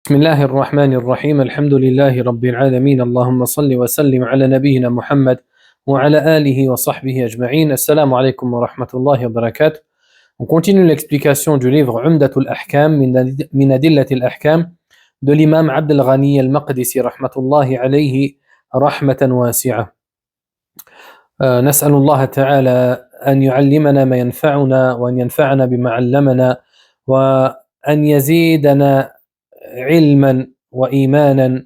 بسم الله الرحمن الرحيم الحمد لله رب العالمين اللهم صل وسلم على نبينا محمد وعلى آله وصحبه أجمعين. Assalamu alaikum wa rahmatullahi wa barakatuh. On continue l'explication du livre Umdatul Ahkam min Adillatil Ahkam de l'imam Abdel Ghani al-Maqdisi rahmatullahi alayhi rahmatan wasi'a. نسأل الله تعالى أن يعلمنا ما ينفعنا وأن ينفعنا بما علمنا وأن يزيدنا علما وإيمانا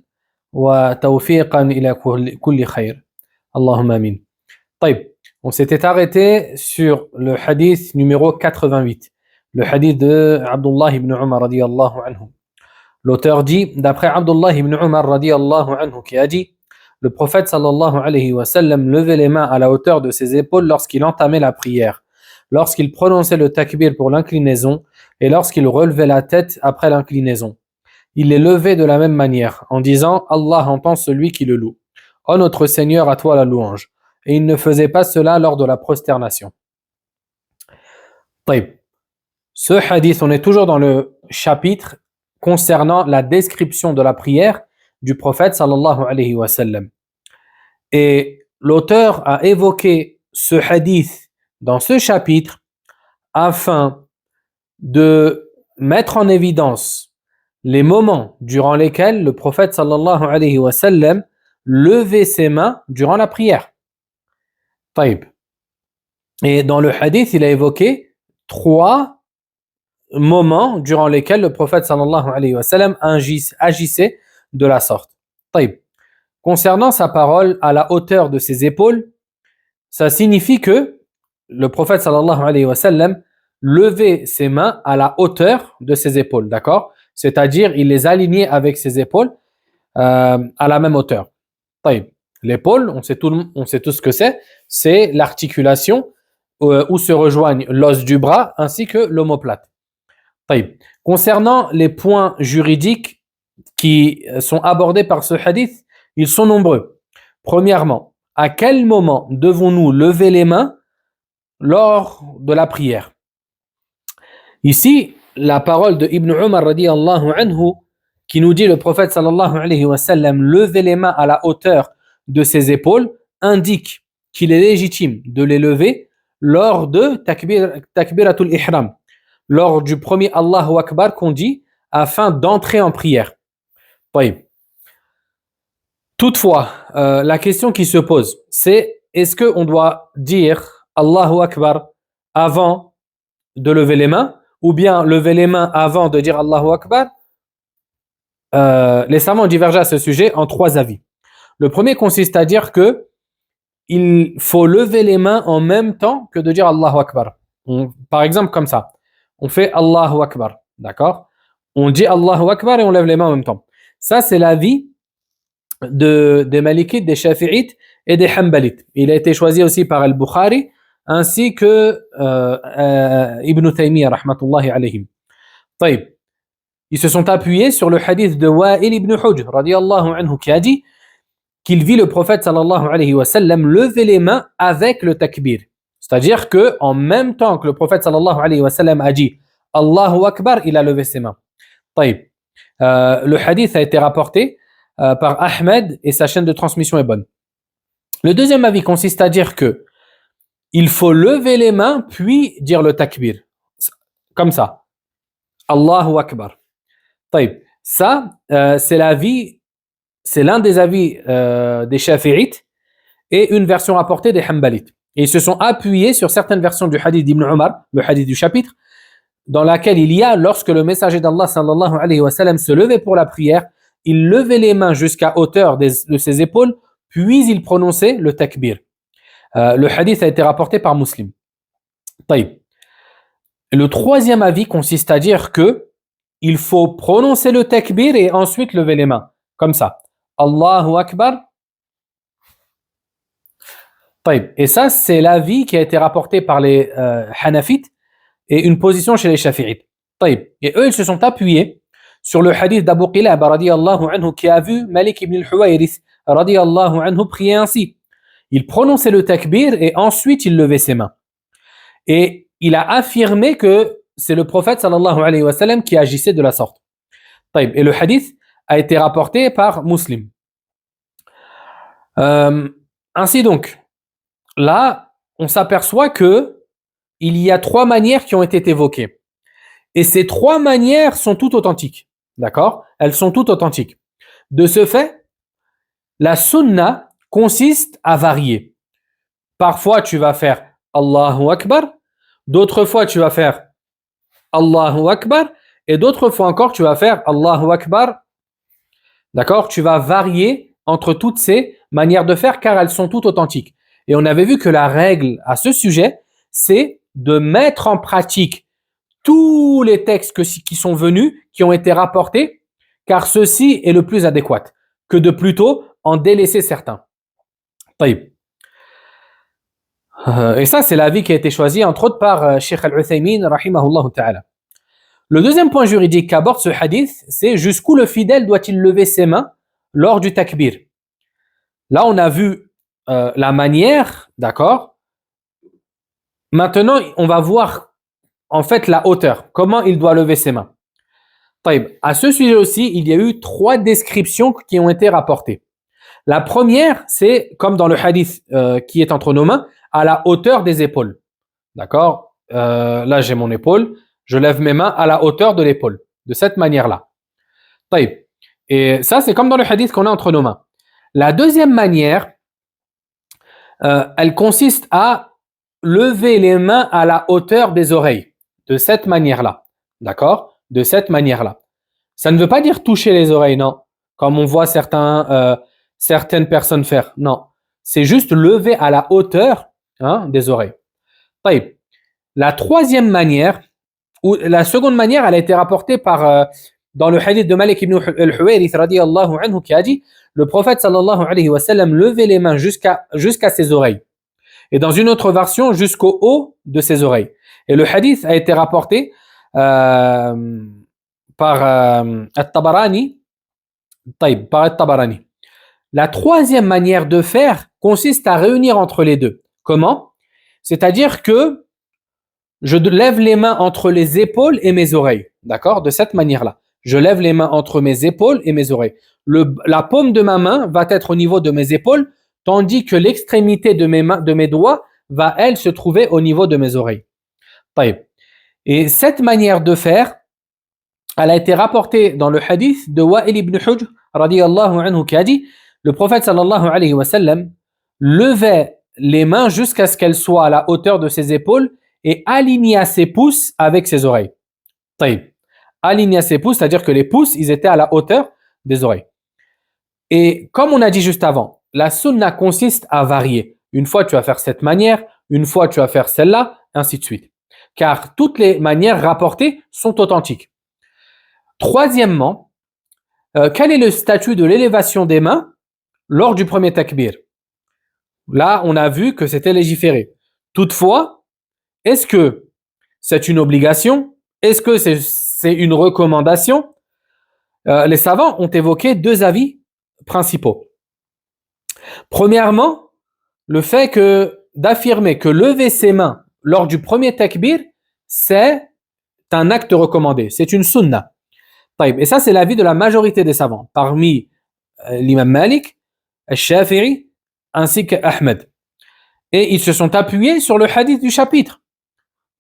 وتوفيقا إلى كل خير. اللهم آمين. طيب, on s'était arrêté sur le hadith numéro 88, le hadith de Abdullah ibn Umar radiyallahu anhu. L'auteur dit, d'après Abdullah ibn Umar radiyallahu anhu, qui a dit: le prophète sallallahu alayhi wa sallam levait les mains à la hauteur de ses épaules lorsqu'il entamait la prière, lorsqu'il prononçait le takbir pour l'inclinaison et lorsqu'il relevait la tête après l'inclinaison. Il les levait de la même manière, en disant: Allah entend celui qui le loue. Ô notre Seigneur, à toi la louange. Et il ne faisait pas cela lors de la prosternation. Taïb. Ce hadith, on est toujours dans le chapitre concernant la description de la prière du prophète sallallahu alayhi wa sallam. Et l'auteur a évoqué ce hadith dans ce chapitre afin de mettre en évidence les moments durant lesquels le prophète sallallahu alayhi wa sallam levait ses mains durant la prière. Taïb. Et dans le hadith, il a évoqué 3 moments durant lesquels le prophète sallallahu alayhi wa sallam agissait de la sorte. Taïb. Concernant sa parole à la hauteur de ses épaules, ça signifie que le prophète sallallahu alayhi wa sallam levait ses mains à la hauteur de ses épaules, d'accord? C'est-à-dire, il les alignait avec ses épaules à la même hauteur. Taïb. L'épaule, on sait tout ce que c'est l'articulation où se rejoignent l'os du bras ainsi que l'omoplate. Taïb. Concernant les points juridiques qui sont abordés par ce hadith, ils sont nombreux. Premièrement, à quel moment devons-nous lever les mains lors de la prière? Ici, la parole de Ibn Umar radiyallahu anhu qui nous dit le prophète sallallahu alayhi wa sallam lever les mains à la hauteur de ses épaules indique qu'il est légitime de les lever lors de takbiratul ihram, lors du premier Allahu Akbar qu'on dit afin d'entrer en prière. Toutefois, la question qui se pose, c'est: est-ce qu'on doit dire Allahu Akbar avant de lever les mains ou bien lever les mains avant de dire Allahu Akbar? Les savants divergent à ce sujet en 3 avis. Le premier consiste à dire que il faut lever les mains en même temps que de dire Allahu Akbar. Par exemple, comme ça, on fait Allahu Akbar, d'accord? On dit Allahu Akbar et on lève les mains en même temps. Ça, c'est l'avis des Malikites, des Shafi'ites et des Hanbalites. Il a été choisi aussi par Al-Bukhari ainsi que Ibn Taymiyyah rahmatullahi alayhim. Taïb. Ils se sont appuyés sur le hadith de Wa'il ibn Hujr radiyallahu anhu qui a dit qu'il vit le prophète sallallahu alayhi wa sallam lever les mains avec le takbir. C'est-à-dire que en même temps que le prophète sallallahu alayhi wa sallam a dit Allahu Akbar, il a levé ses mains. Taïb. Le hadith a été rapporté par Ahmed et sa chaîne de transmission est bonne. Le deuxième avis consiste à dire que il faut lever les mains puis dire le takbir. Comme ça. Allahu Akbar. Taïb. Ça, c'est l'un des avis des Shafi'ites et une version rapportée des Hanbalites. Et ils se sont appuyés sur certaines versions du hadith d'Ibn Umar, le hadith du chapitre, dans laquelle il y a, lorsque le messager d'Allah sallallahu alayhi wa sallam se levait pour la prière, il levait les mains jusqu'à hauteur de ses épaules, puis il prononçait le takbir. Le hadith a été rapporté par Muslim. Taïb. Le troisième avis consiste à dire que il faut prononcer le takbir et ensuite lever les mains. Comme ça. Allahu Akbar. Taïb. Et ça, c'est l'avis qui a été rapporté par les Hanafites et une position chez les Shafi'ites. Taïb. Et eux, ils se sont appuyés sur le hadith d'Abu Qilaba radiyallahu anhu qui a vu Malik ibn al-Huwayrith radiyallahu anhu prier ainsi. Il prononçait le takbir et ensuite il levait ses mains. Et il a affirmé que c'est le prophète sallallahu alayhi wa sallam qui agissait de la sorte. طيب. Et le hadith a été rapporté par Muslim. Ainsi donc, là, on s'aperçoit que il y a trois manières qui ont été évoquées. Et ces trois manières sont toutes authentiques. D'accord? Elles sont toutes authentiques. De ce fait, la sunna consiste à varier. Parfois, tu vas faire Allahu Akbar. D'autres fois, tu vas faire Allahu Akbar. Et d'autres fois encore, tu vas faire Allahu Akbar. D'accord? Tu vas varier entre toutes ces manières de faire car elles sont toutes authentiques. Et on avait vu que la règle à ce sujet, c'est de mettre en pratique tous les textes qui sont venus, qui ont été rapportés, car ceci est le plus adéquat, que de plutôt en délaisser certains. طيب. Et ça, c'est l'avis qui a été choisi, entre autres, par Sheikh Al-Uthaymin, rahimahullah ta'ala. Le deuxième point juridique qu'aborde ce hadith, c'est jusqu'où le fidèle doit-il lever ses mains lors du takbir. Là, on a vu la manière, d'accord? Maintenant, on va voir en fait la hauteur, comment il doit lever ses mains. طيب. À ce sujet aussi, il y a eu trois descriptions qui ont été rapportées. La première, c'est comme dans le hadith qui est entre nos mains, à la hauteur des épaules. D'accord? Là, j'ai mon épaule, je lève mes mains à la hauteur de l'épaule, de cette manière-là. طيب. Et ça, c'est comme dans le hadith qu'on a entre nos mains. La deuxième manière, elle consiste à lever les mains à la hauteur des oreilles, de cette manière-là. D'accord? De cette manière-là. Ça ne veut pas dire toucher les oreilles, non. Comme on voit certaines personnes faire. Non. C'est juste lever à la hauteur des oreilles. طيب. La troisième manière, ou la seconde manière, elle a été rapportée par dans le hadith de Malik ibn al-Huwayrith radiyallahu anhu qui a dit le prophète sallallahu alayhi wa sallam levait les mains jusqu'à ses oreilles. Et dans une autre version, jusqu'au haut de ses oreilles. Et le hadith a été rapporté par At-Tabarani. Par At-Tabarani. La troisième manière de faire consiste à réunir entre les deux. Comment? C'est-à-dire que je lève les mains entre les épaules et mes oreilles. D'accord? De cette manière-là. Je lève les mains entre mes épaules et mes oreilles. La paume de ma main va être au niveau de mes épaules, tandis que l'extrémité de mes doigts va, elle, se trouver au niveau de mes oreilles. طيب. Et cette manière de faire, elle a été rapportée dans le hadith de Wa'il ibn Hujr, radiyallahu anhu, qui a dit, le prophète sallallahu alayhi wa sallam levait les mains jusqu'à ce qu'elles soient à la hauteur de ses épaules et alignait ses pouces avec ses oreilles. طيب. Alignait ses pouces, c'est-à-dire que les pouces, ils étaient à la hauteur des oreilles. Et comme on a dit juste avant, la sunna consiste à varier. Une fois, tu vas faire cette manière, une fois, tu vas faire celle-là, ainsi de suite. Car toutes les manières rapportées sont authentiques. Troisièmement, quel est le statut de l'élévation des mains lors du premier takbir? Là, on a vu que c'était légiféré. Toutefois, est-ce que c'est une obligation? Est-ce que c'est une recommandation? Les savants ont évoqué deux avis principaux. Premièrement, le fait d'affirmer que lever ses mains lors du premier takbir, c'est un acte recommandé, c'est une sunna. Et ça, c'est l'avis de la majorité des savants, parmi l'imam Malik, al-Shafi'i, ainsi qu'Ahmed. Et ils se sont appuyés sur le hadith du chapitre.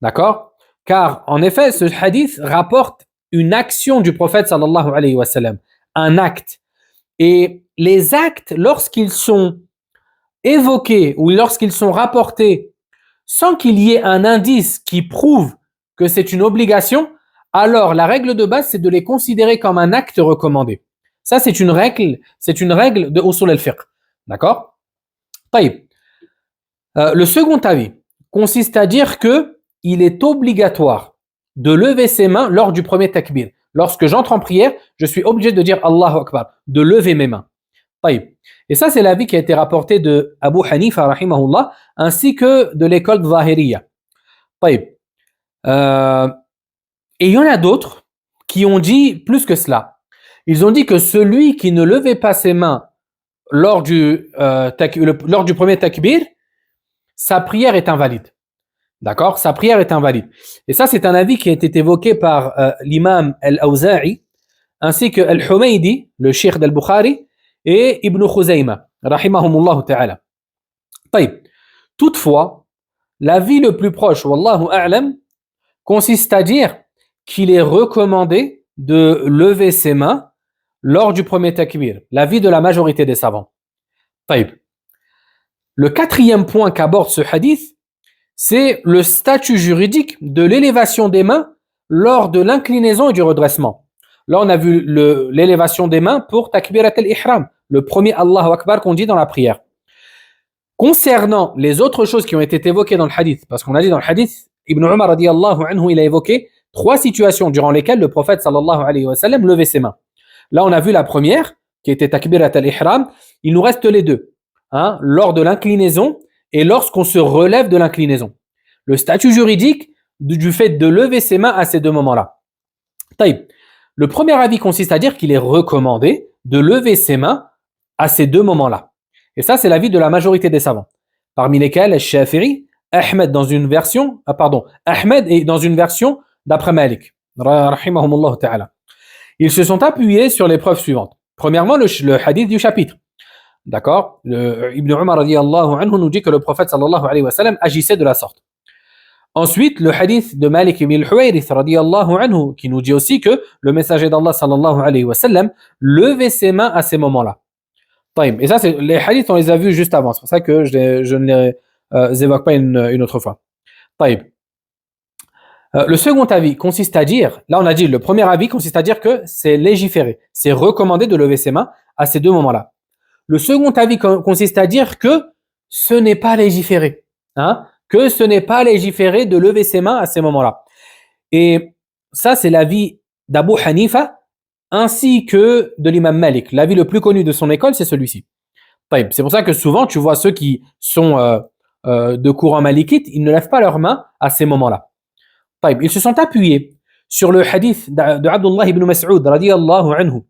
D'accord? Car, en effet, ce hadith rapporte une action du prophète sallallahu alayhi wa sallam, un acte. Et les actes, lorsqu'ils sont évoqués ou lorsqu'ils sont rapportés sans qu'il y ait un indice qui prouve que c'est une obligation, alors la règle de base, c'est de les considérer comme un acte recommandé. Ça, c'est une règle de usul al-fiqh. D'accord? طيب. Le second avis consiste à dire que il est obligatoire de lever ses mains lors du premier takbir. Lorsque j'entre en prière, je suis obligé de dire Allahu Akbar, de lever mes mains. طيب. Et ça, c'est l'avis qui a été rapporté de Abu Hanifa, rahimahullah, ainsi que de l'école de Zahiriya. طيب. Et il y en a d'autres qui ont dit plus que cela. Ils ont dit que celui qui ne levait pas ses mains lors du premier takbir, sa prière est invalide. D'accord? Sa prière est invalide. Et ça, c'est un avis qui a été évoqué par l'imam Al-Awza'i, ainsi que Al-Humaydi, le cheikh d'Al-Bukhari, et Ibn Khuzayma, rahimahumullah ta'ala. طيب. Toutefois, l'avis le plus proche, wallahu a'lam, consiste à dire qu'il est recommandé de lever ses mains lors du premier takbir, l'avis de la majorité des savants. طيب. Le quatrième point qu'aborde ce hadith, c'est le statut juridique de l'élévation des mains lors de l'inclinaison et du redressement. Là, on a vu l'élévation des mains pour takbirat al-ihram, le premier Allahu Akbar qu'on dit dans la prière. Concernant les autres choses qui ont été évoquées dans le hadith, parce qu'on a dit dans le hadith, Ibn Umar radiyallahu anhu, il a évoqué 3 situations durant lesquelles le prophète sallallahu alayhi wa sallam levait ses mains. Là, on a vu la première, qui était takbirat al-ihram. Il nous reste les deux, lors de l'inclinaison et lorsqu'on se relève de l'inclinaison. Le statut juridique du fait de lever ses mains à ces deux moments-là. Taïb. Le premier avis consiste à dire qu'il est recommandé de lever ses mains à ces deux moments-là. Et ça, c'est l'avis de la majorité des savants. Parmi lesquels, Shafi'i, Ahmed est dans une version d'après Malik. Rahimahumullah ta'ala. Ils se sont appuyés sur les preuves suivantes. Premièrement, le hadith du chapitre. D'accord? Ibn Umar radiyallahu anhu nous dit que le prophète sallallahu alayhi wa sallam agissait de la sorte. Ensuite, le hadith de Malik ibn al-Huwayrith radiyallahu anhu qui nous dit aussi que le messager d'Allah sallallahu alayhi wa sallam levait ses mains à ces moments-là. Et ça, les hadiths, on les a vus juste avant. C'est pour ça que je ne les évoque pas une autre fois. Le second avis consiste à dire, là on a dit, le premier avis consiste à dire que c'est légiféré, c'est recommandé de lever ses mains à ces deux moments-là. Le second avis consiste à dire que ce n'est pas légiféré, que ce n'est pas légiféré de lever ses mains à ces moments-là. Et ça, c'est l'avis d'Abu Hanifa ainsi que de l'imam Malik. L'avis le plus connu de son école, c'est celui-ci. C'est pour ça que souvent, tu vois ceux qui sont de courant malikite, ils ne lèvent pas leurs mains à ces moments-là. Ils se sont appuyés sur le hadith de Abdullah ibn Mas'ud radiyallahu anhu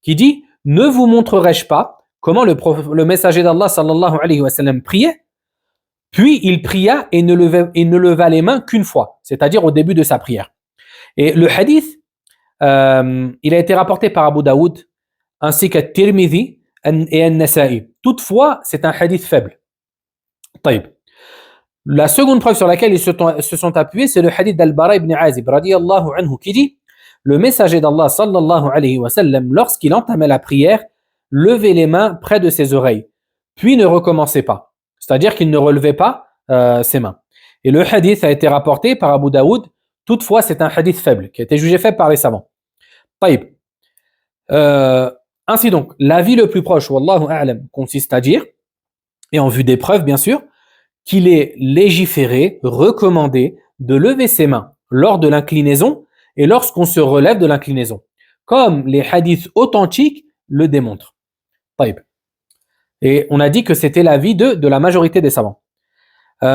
qui dit « Ne vous montrerai-je pas comment le messager d'Allah sallallahu alayhi wa sallam priait ?» Puis il pria et ne leva les mains qu'une fois, c'est-à-dire au début de sa prière. Et le hadith, il a été rapporté par Abu Daoud ainsi qu'à Tirmidhi et An-Nasa'i. Toutefois, c'est un hadith faible. La seconde preuve sur laquelle ils se sont appuyés, c'est le hadith d'Al-Bara ibn Azib radiyallahu anhu qui dit « Le messager d'Allah sallallahu alayhi wa sallam, lorsqu'il entamait la prière, levait les mains près de ses oreilles, puis ne recommençait pas. » C'est-à-dire qu'il ne relevait pas ses mains. Et le hadith a été rapporté par Abu Daoud. Toutefois, c'est un hadith faible, qui a été jugé faible par les savants. Ainsi donc, l'avis le plus proche, wallahu a'lam, consiste à dire, et en vue des preuves bien sûr, qu'il est légiféré, recommandé de lever ses mains lors de l'inclinaison et lorsqu'on se relève de l'inclinaison, comme les hadiths authentiques le démontrent. Et on a dit que c'était l'avis de la majorité des savants. Et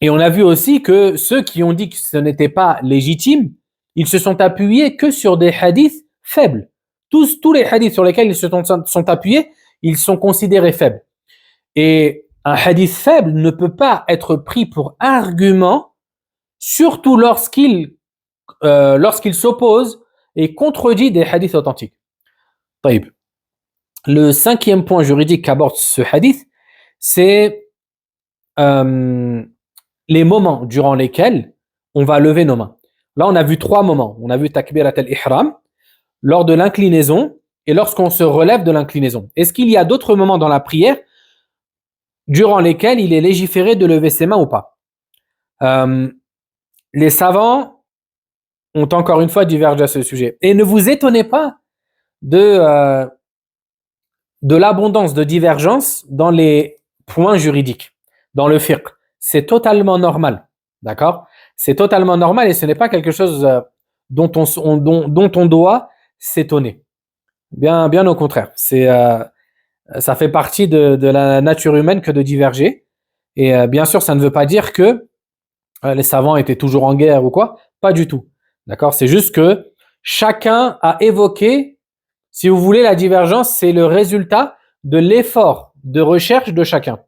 on a vu aussi que ceux qui ont dit que ce n'était pas légitime, ils se sont appuyés que sur des hadiths faibles. Tous les hadiths sur lesquels ils se sont appuyés, ils sont considérés faibles. Et un hadith faible ne peut pas être pris pour argument, surtout lorsqu'il s'oppose et contredit des hadiths authentiques. Le cinquième point juridique qu'aborde ce hadith, c'est les moments durant lesquels on va lever nos mains. Là, on a vu 3 moments. On a vu takbirat al-ihram, lors de l'inclinaison et lorsqu'on se relève de l'inclinaison. Est-ce qu'il y a d'autres moments dans la prière durant lesquels il est légiféré de lever ses mains ou pas? Les savants ont encore une fois divergé à ce sujet. Et ne vous étonnez pas de l'abondance de divergence dans les points juridiques, dans le fiqh. C'est totalement normal, d'accord? C'est totalement normal et ce n'est pas quelque chose dont on doit s'étonner. Bien au contraire. Ça fait partie de la nature humaine que de diverger. Et bien sûr, ça ne veut pas dire que les savants étaient toujours en guerre ou quoi. Pas du tout. D'accord? C'est juste que chacun a évoqué, si vous voulez, la divergence, c'est le résultat de l'effort de recherche de chacun.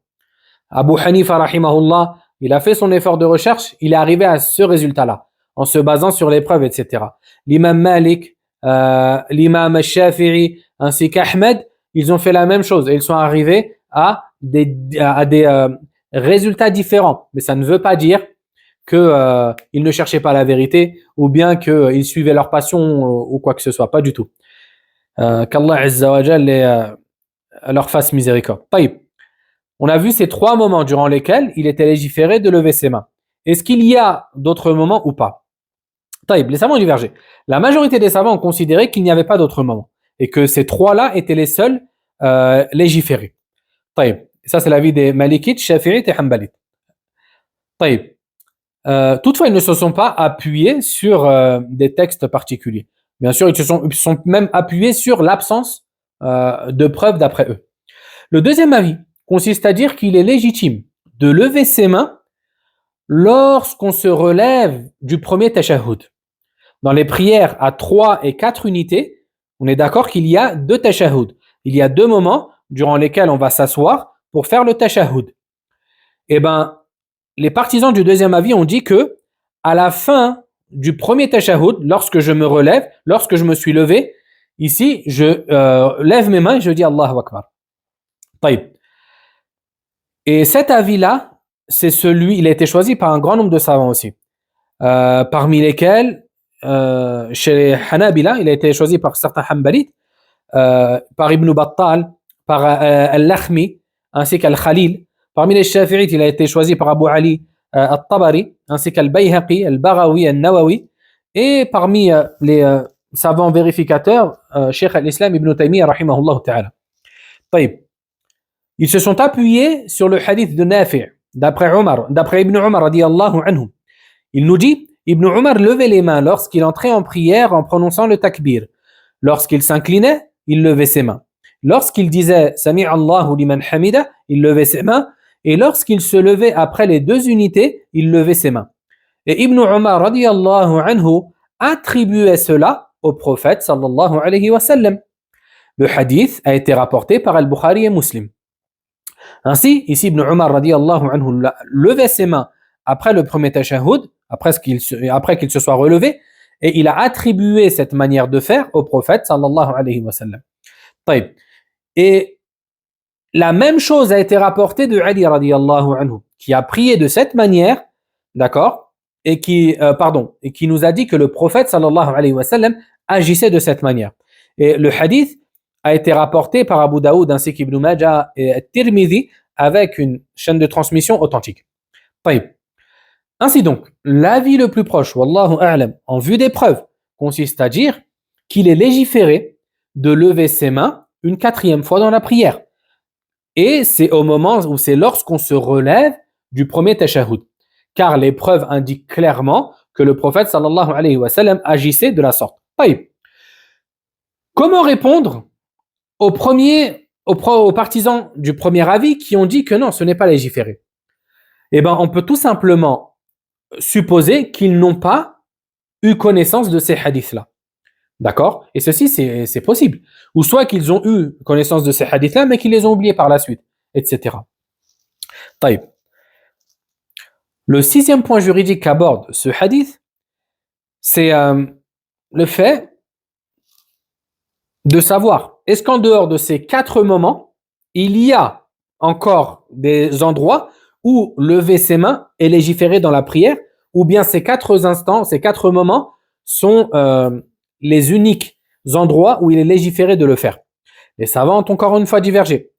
Abu Hanifa, rahimahullah, il a fait son effort de recherche, il est arrivé à ce résultat-là. en se basant sur les preuves, etc. L'imam Malik, l'imam Shafi'i, ainsi qu'Ahmed, ils ont fait la même chose et ils sont arrivés à des résultats différents. Mais ça ne veut pas dire qu'ils ne cherchaient pas la vérité ou bien qu'ils suivaient leur passion ou quoi que ce soit. Pas du tout. Qu'Allah Azza wa Jal leur fasse miséricorde. Taïb. On a vu ces 3 moments durant lesquels il était légiféré de lever ses mains. Est-ce qu'il y a d'autres moments ou pas? Taïb, les savants ont divergé. La majorité des savants ont considéré qu'il n'y avait pas d'autres moments et que ces 3-là étaient les seuls légiférés. Taïb. Ça, c'est l'avis des Malikites, Shafi'ites et Hanbalites. Taïb. Toutefois, ils ne se sont pas appuyés sur des textes particuliers. Bien sûr, ils se sont même appuyés sur l'absence de preuves d'après eux. Le deuxième avis consiste à dire qu'il est légitime de lever ses mains lorsqu'on se relève du premier tashahhud. Dans les prières à 3 et 4 unités, on est d'accord qu'il y a 2 tashahhud. Il y a 2 moments durant lesquels on va s'asseoir pour faire le tashahhud. Eh bien, les partisans du deuxième avis ont dit que à la fin du premier tashahhud, lorsque je me relève, lorsque je me suis levé, ici, je lève mes mains et je dis Allahu Akbar. Taïb. Et cet avis-là, c'est celui, il a été choisi par un grand nombre de savants aussi. Parmi lesquels, chez les Hanabila, il a été choisi par certains Hanbalites, par Ibn Battal, par Al-Lakhmi, ainsi qu'Al-Khalil. Parmi les Shafi'ites, il a été choisi par Abu Ali Al-Tabari, ainsi qu'Al-Bayhaqi, Al-Baghawi, Al-Nawawi. Et parmi les savants vérificateurs, Cheikh al-Islam Ibn Taymiyyah, rahimahullah ta'ala. Taïb. Ils se sont appuyés sur le hadith de Nafi' d'après Ibn Umar radiyallahu anhu. Il nous dit, Ibn Umar levait les mains lorsqu'il entrait en prière en prononçant le takbir. Lorsqu'il s'inclinait, il levait ses mains. Lorsqu'il disait Sami' Allahu liman hamida, il levait ses mains. Et lorsqu'il se levait après les 2 unités, il levait ses mains. Et Ibn Umar radiyallahu anhu attribuait cela au prophète sallallahu alayhi wa sallam. Le hadith a été rapporté par Al-Bukhari et Muslim. Ainsi, ici Ibn Umar radiyallahu anhu levait ses mains après le premier tashahhud, après qu'il se soit relevé, et il a attribué cette manière de faire au prophète sallallahu alayhi wa sallam. Taïb. Et la même chose a été rapportée de Ali radiyallahu anhu, qui a prié de cette manière, d'accord, et qui nous a dit que le prophète sallallahu alayhi wa sallam agissait de cette manière. Et le hadith a été rapporté par Abu Daoud ainsi qu'Ibn Majah et Tirmidhi avec une chaîne de transmission authentique. Taïb. Ainsi donc, l'avis le plus proche, wallahu a'lam, en vue des preuves, consiste à dire qu'il est légiféré de lever ses mains une 4e fois dans la prière. Et c'est au moment où c'est lorsqu'on se relève du premier tashahhud. Car les preuves indiquent clairement que le prophète sallallahu alayhi wa sallam agissait de la sorte. Taïb. Comment répondre aux partisans du premier avis qui ont dit que non, ce n'est pas légiféré? Eh bien, on peut tout simplement supposer qu'ils n'ont pas eu connaissance de ces hadiths-là. D'accord? Et ceci, c'est possible. Ou soit qu'ils ont eu connaissance de ces hadiths-là, mais qu'ils les ont oubliés par la suite, etc. Taïb. Le 6e point juridique qu'aborde ce hadith, c'est le fait de savoir, est-ce qu'en dehors de ces 4 moments, il y a encore des endroits où lever ses mains est légiféré dans la prière, ou bien ces 4 instants, ces 4 moments sont les uniques endroits où il est légiféré de le faire. Les savants ont encore une fois divergé.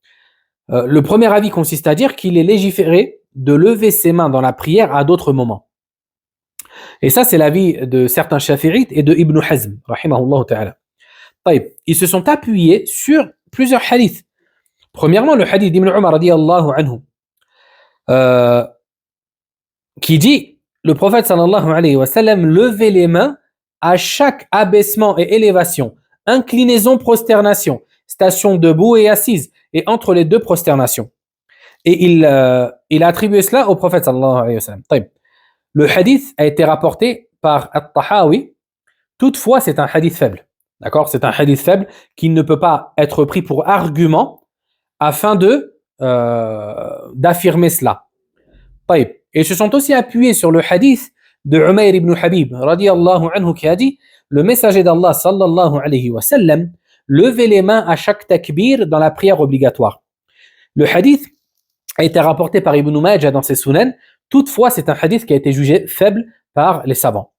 Le premier avis consiste à dire qu'il est légiféré de lever ses mains dans la prière à d'autres moments. Et ça, c'est l'avis de certains Shafi'ites et de Ibn Hazm, rahimahullah ta'ala. Ils se sont appuyés sur plusieurs hadiths. Premièrement, le hadith d'Ibn Umar radiyallahu anhu, qui dit, le prophète sallallahu alayhi wa sallam levait les mains à chaque abaissement et élévation, inclinaison, prosternation, station debout et assise, et entre les 2 prosternations. Et il a attribué cela au prophète sallallahu alayhi wa sallam. Le hadith a été rapporté par At-Tahawi. Toutefois, c'est un hadith faible. D'accord? C'est un hadith faible qui ne peut pas être pris pour argument afin d'affirmer cela. Et ils se sont aussi appuyés sur le hadith de Umayr ibn Habib, radiyallahu anhu, qui a dit, le messager d'Allah, sallallahu alayhi wa sallam, levait les mains à chaque takbir dans la prière obligatoire. Le hadith a été rapporté par Ibn Majah dans ses Sunan. Toutefois, c'est un hadith qui a été jugé faible par les savants.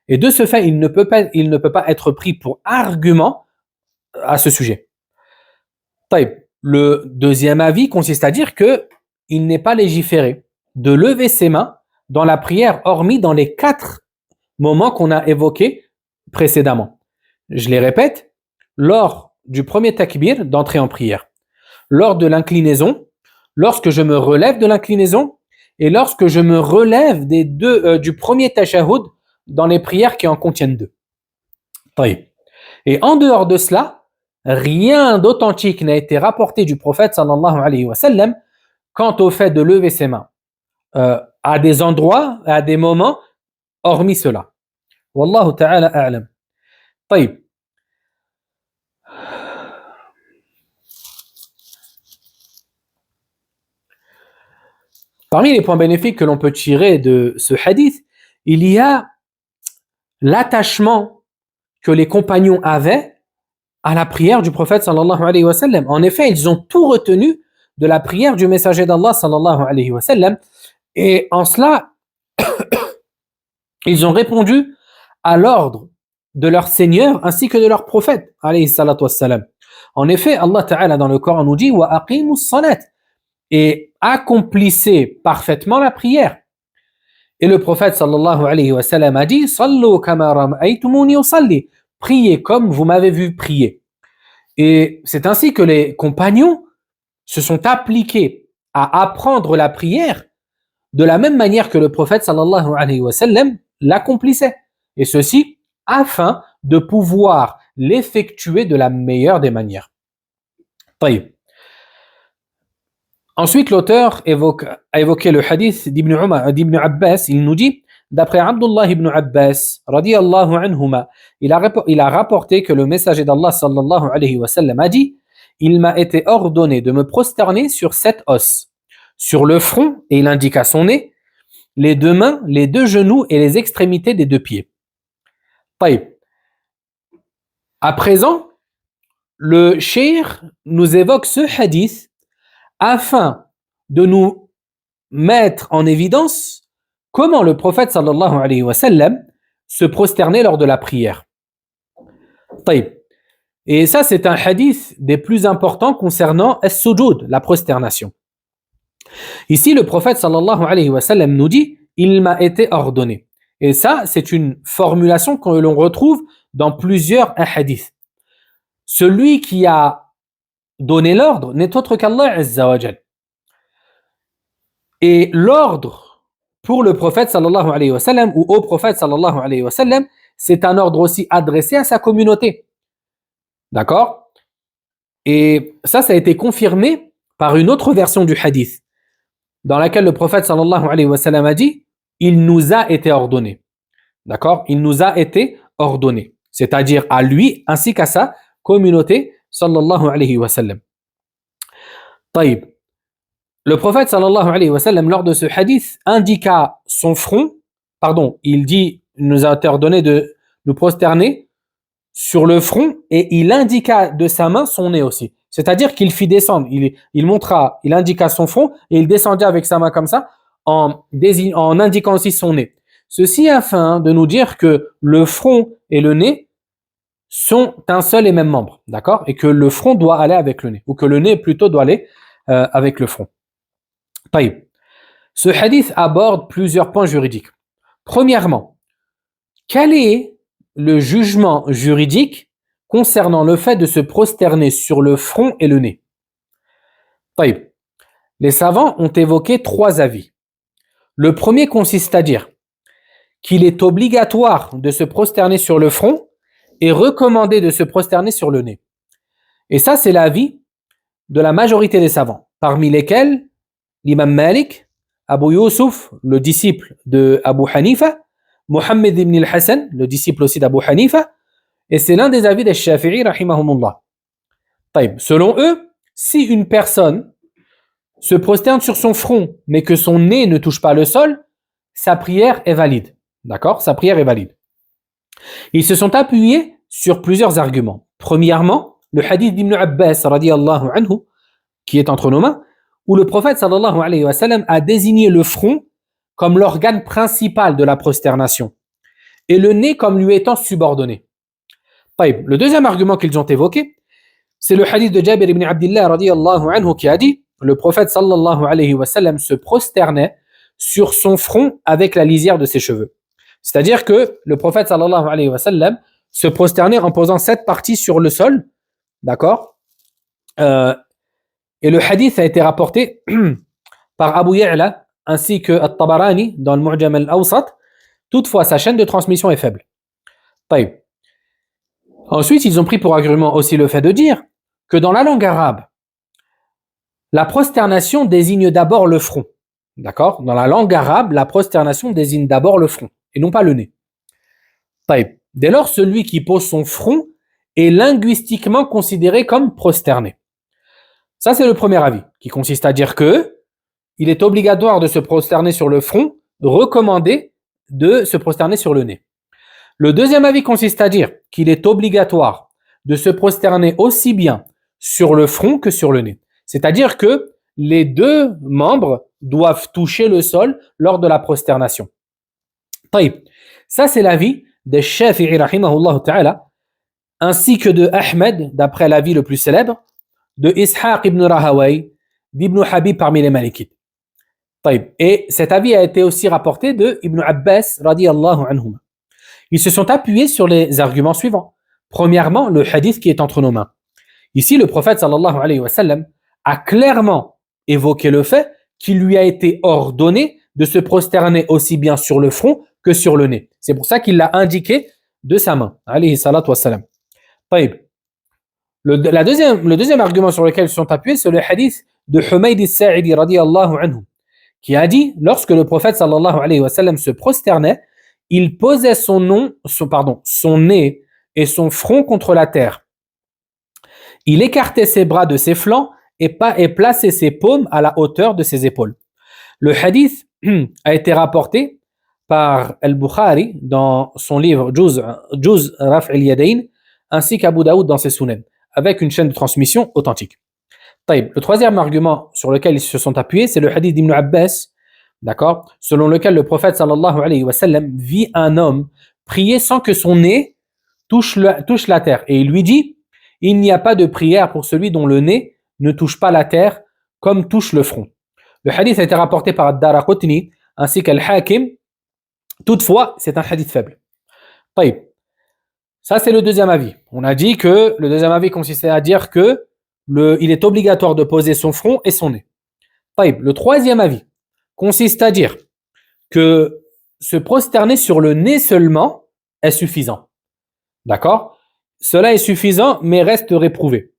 Et de ce fait, il ne peut pas être pris pour argument à ce sujet. Le deuxième avis consiste à dire que il n'est pas légiféré de lever ses mains dans la prière, hormis dans les 4 moments qu'on a évoqués précédemment. Je les répète, lors du premier takbir, d'entrer en prière, lors de l'inclinaison, lorsque je me relève de l'inclinaison, et lorsque je me relève du premier tashahhud dans les prières qui en contiennent 2. Et en dehors de cela, rien d'authentique n'a été rapporté du prophète sallallahu alayhi wa sallam quant au fait de lever ses mains à des endroits, à des moments, hormis cela. Wallahu ta'ala a'lam. Parmi les points bénéfiques que l'on peut tirer de ce hadith, il y a l'attachement que les compagnons avaient à la prière du prophète sallallahu alayhi wa sallam. En effet, ils ont tout retenu de la prière du messager d'Allah sallallahu alayhi wa sallam, et en cela, ils ont répondu à l'ordre de leur Seigneur ainsi que de leur prophète alayhi salatu wassalam. En effet, Allah Ta'ala dans le Coran nous dit wa aqimus salat, et accomplissez parfaitement la prière. Et le prophète sallallahu alayhi wa sallam a dit sallu kama ra'aytumuni usalli, priez comme vous m'avez vu prier. Et c'est ainsi que les compagnons se sont appliqués à apprendre la prière de la même manière que le prophète sallallahu alayhi wa sallam l'accomplissait, et ceci afin de pouvoir l'effectuer de la meilleure des manières. Ensuite, l'auteur a évoqué le hadith d'Ibn Abbas. Il nous dit, d'après Abdullah ibn Abbas, radiyallahu anhuma, il a rapporté que le messager d'Allah sallallahu alayhi wa sallam a dit, il m'a été ordonné de me prosterner sur 7 os, sur le front, et il indiqua son nez, les 2 mains, les 2 genoux et les extrémités des 2 pieds. À présent, le cheikh nous évoque ce hadith afin de nous mettre en évidence comment le prophète sallallahu alayhi wa sallam se prosternait lors de la prière. Et ça, c'est un hadith des plus importants concernant as-sujud, la prosternation. Ici, le prophète sallallahu alayhi wa sallam nous dit « Il m'a été ordonné ». Et ça, c'est une formulation que l'on retrouve dans plusieurs hadiths. Celui qui a donné l'ordre n'est autre qu'Allah Azza wa Jal. Et l'ordre pour le prophète sallallahu alayhi wa sallam ou au prophète sallallahu alayhi wa sallam, c'est un ordre aussi adressé à sa communauté. D'accord? Et ça a été confirmé par une autre version du hadith, dans laquelle le prophète sallallahu alayhi wa sallam a dit « Il nous a été ordonné ». D'accord? Il nous a été ordonné. C'est-à-dire à lui ainsi qu'à sa communauté sallallahu alayhi wa sallam. Taïb. Le prophète sallallahu alayhi wa sallam, lors de ce hadith, indiqua son front, il dit, il nous a été ordonné de nous prosterner sur le front, et il indiqua de sa main son nez aussi. C'est-à-dire qu'il fit descendre, il indiqua son front, et il descendit avec sa main comme ça, en indiquant aussi son nez. Ceci afin de nous dire que le front et le nez sont un seul et même membre, d'accord? Et que le front doit aller avec le nez, ou que le nez plutôt doit aller avec le front. Taïb. Ce hadith aborde plusieurs points juridiques. Premièrement, quel est le jugement juridique concernant le fait de se prosterner sur le front et le nez? Taïb. Les savants ont évoqué 3 avis. Le premier consiste à dire qu'il est obligatoire de se prosterner sur le front et recommandé de se prosterner sur le nez. Et ça, c'est l'avis de la majorité des savants, parmi lesquels l'imam Malik, Abu Yusuf, le disciple de Abu Hanifa, Mohammed ibn al-Hassan, le disciple aussi d'Abu Hanifa, et c'est l'un des avis des Shafi'i, rahimahumullah. Selon eux, si une personne se prosterne sur son front, mais que son nez ne touche pas le sol, sa prière est valide. D'accord? Sa prière est valide. Ils se sont appuyés sur plusieurs arguments. Premièrement, le hadith d'Ibn Abbas radiyallahu anhu, qui est entre nos mains, où le prophète sallallahu alayhi wa sallam a désigné le front comme l'organe principal de la prosternation et le nez comme lui étant subordonné. Le deuxième argument qu'ils ont évoqué, c'est le hadith de Jabir ibn Abdillah radiyallahu anhu qui a dit le prophète sallallahu alayhi wa sallam se prosternait sur son front avec la lisière de ses cheveux. C'est-à-dire que le prophète sallallahu alayhi wa sallam se prosternait en posant cette partie sur le sol, d'accord, et le hadith a été rapporté par Abu Ya'la ainsi que At-Tabarani dans le Mu'jam al-Awsat. Toutefois, sa chaîne de transmission est faible. Taïb. Ensuite, ils ont pris pour argument aussi le fait de dire que dans la langue arabe, la prosternation désigne d'abord le front. D'accord? Dans la langue arabe, la prosternation désigne d'abord le front et non pas le nez. Taïb. Dès lors, celui qui pose son front est linguistiquement considéré comme prosterné. Ça, c'est le premier avis, qui consiste à dire que il est obligatoire de se prosterner sur le front, recommandé de se prosterner sur le nez. Le deuxième avis consiste à dire qu'il est obligatoire de se prosterner aussi bien sur le front que sur le nez. C'est-à-dire que les deux membres doivent toucher le sol lors de la prosternation. Taïb. Ça, c'est l'avis de Shafi'i rahimahullah ta'ala, ainsi que de Ahmed, d'après l'avis le plus célèbre, de Ishaq ibn Rahaway, d'Ibn Habib parmi les Malikites. Et cet avis a été aussi rapporté de Ibn Abbas radiyallahu anhuma. Ils se sont appuyés sur les arguments suivants. Premièrement, le hadith qui est entre nos mains. Ici, le prophète sallallahu alayhi wa sallam a clairement évoqué le fait qu'il lui a été ordonné de se prosterner aussi bien sur le front que sur le nez. C'est pour ça qu'il l'a indiqué de sa main. Alayhi salatu wa salam. Le deuxième argument sur lequel ils se sont appuyés, c'est le hadith de Humayd al-Sa'idi radiyallahu anhu, qui a dit, lorsque le prophète sallallahu alayhi wa sallam se prosternait, il posait son nez et son front contre la terre. Il écartait ses bras de ses flancs et plaçait ses paumes à la hauteur de ses épaules. Le hadith a été rapporté par Al-Bukhari dans son livre Juz Raf' al-Yadayn, ainsi qu'Abu Daoud dans ses Sunan, avec une chaîne de transmission authentique. Le troisième argument sur lequel ils se sont appuyés, c'est le hadith d'Ibn Abbas, d'accord, selon lequel le prophète sallallahu alayhi wa sallam vit un homme prier sans que son nez touche la terre. Et il lui dit, il n'y a pas de prière pour celui dont le nez ne touche pas la terre comme touche le front. Le hadith a été rapporté par Ad-Daraqutni ainsi qu'Al-Hakim. Toutefois, c'est un hadith faible. Ça, c'est le deuxième avis. On a dit que le deuxième avis consistait à dire que il est obligatoire de poser son front et son nez. Le troisième avis consiste à dire que se prosterner sur le nez seulement est suffisant. D'accord? Cela est suffisant, mais reste réprouvé.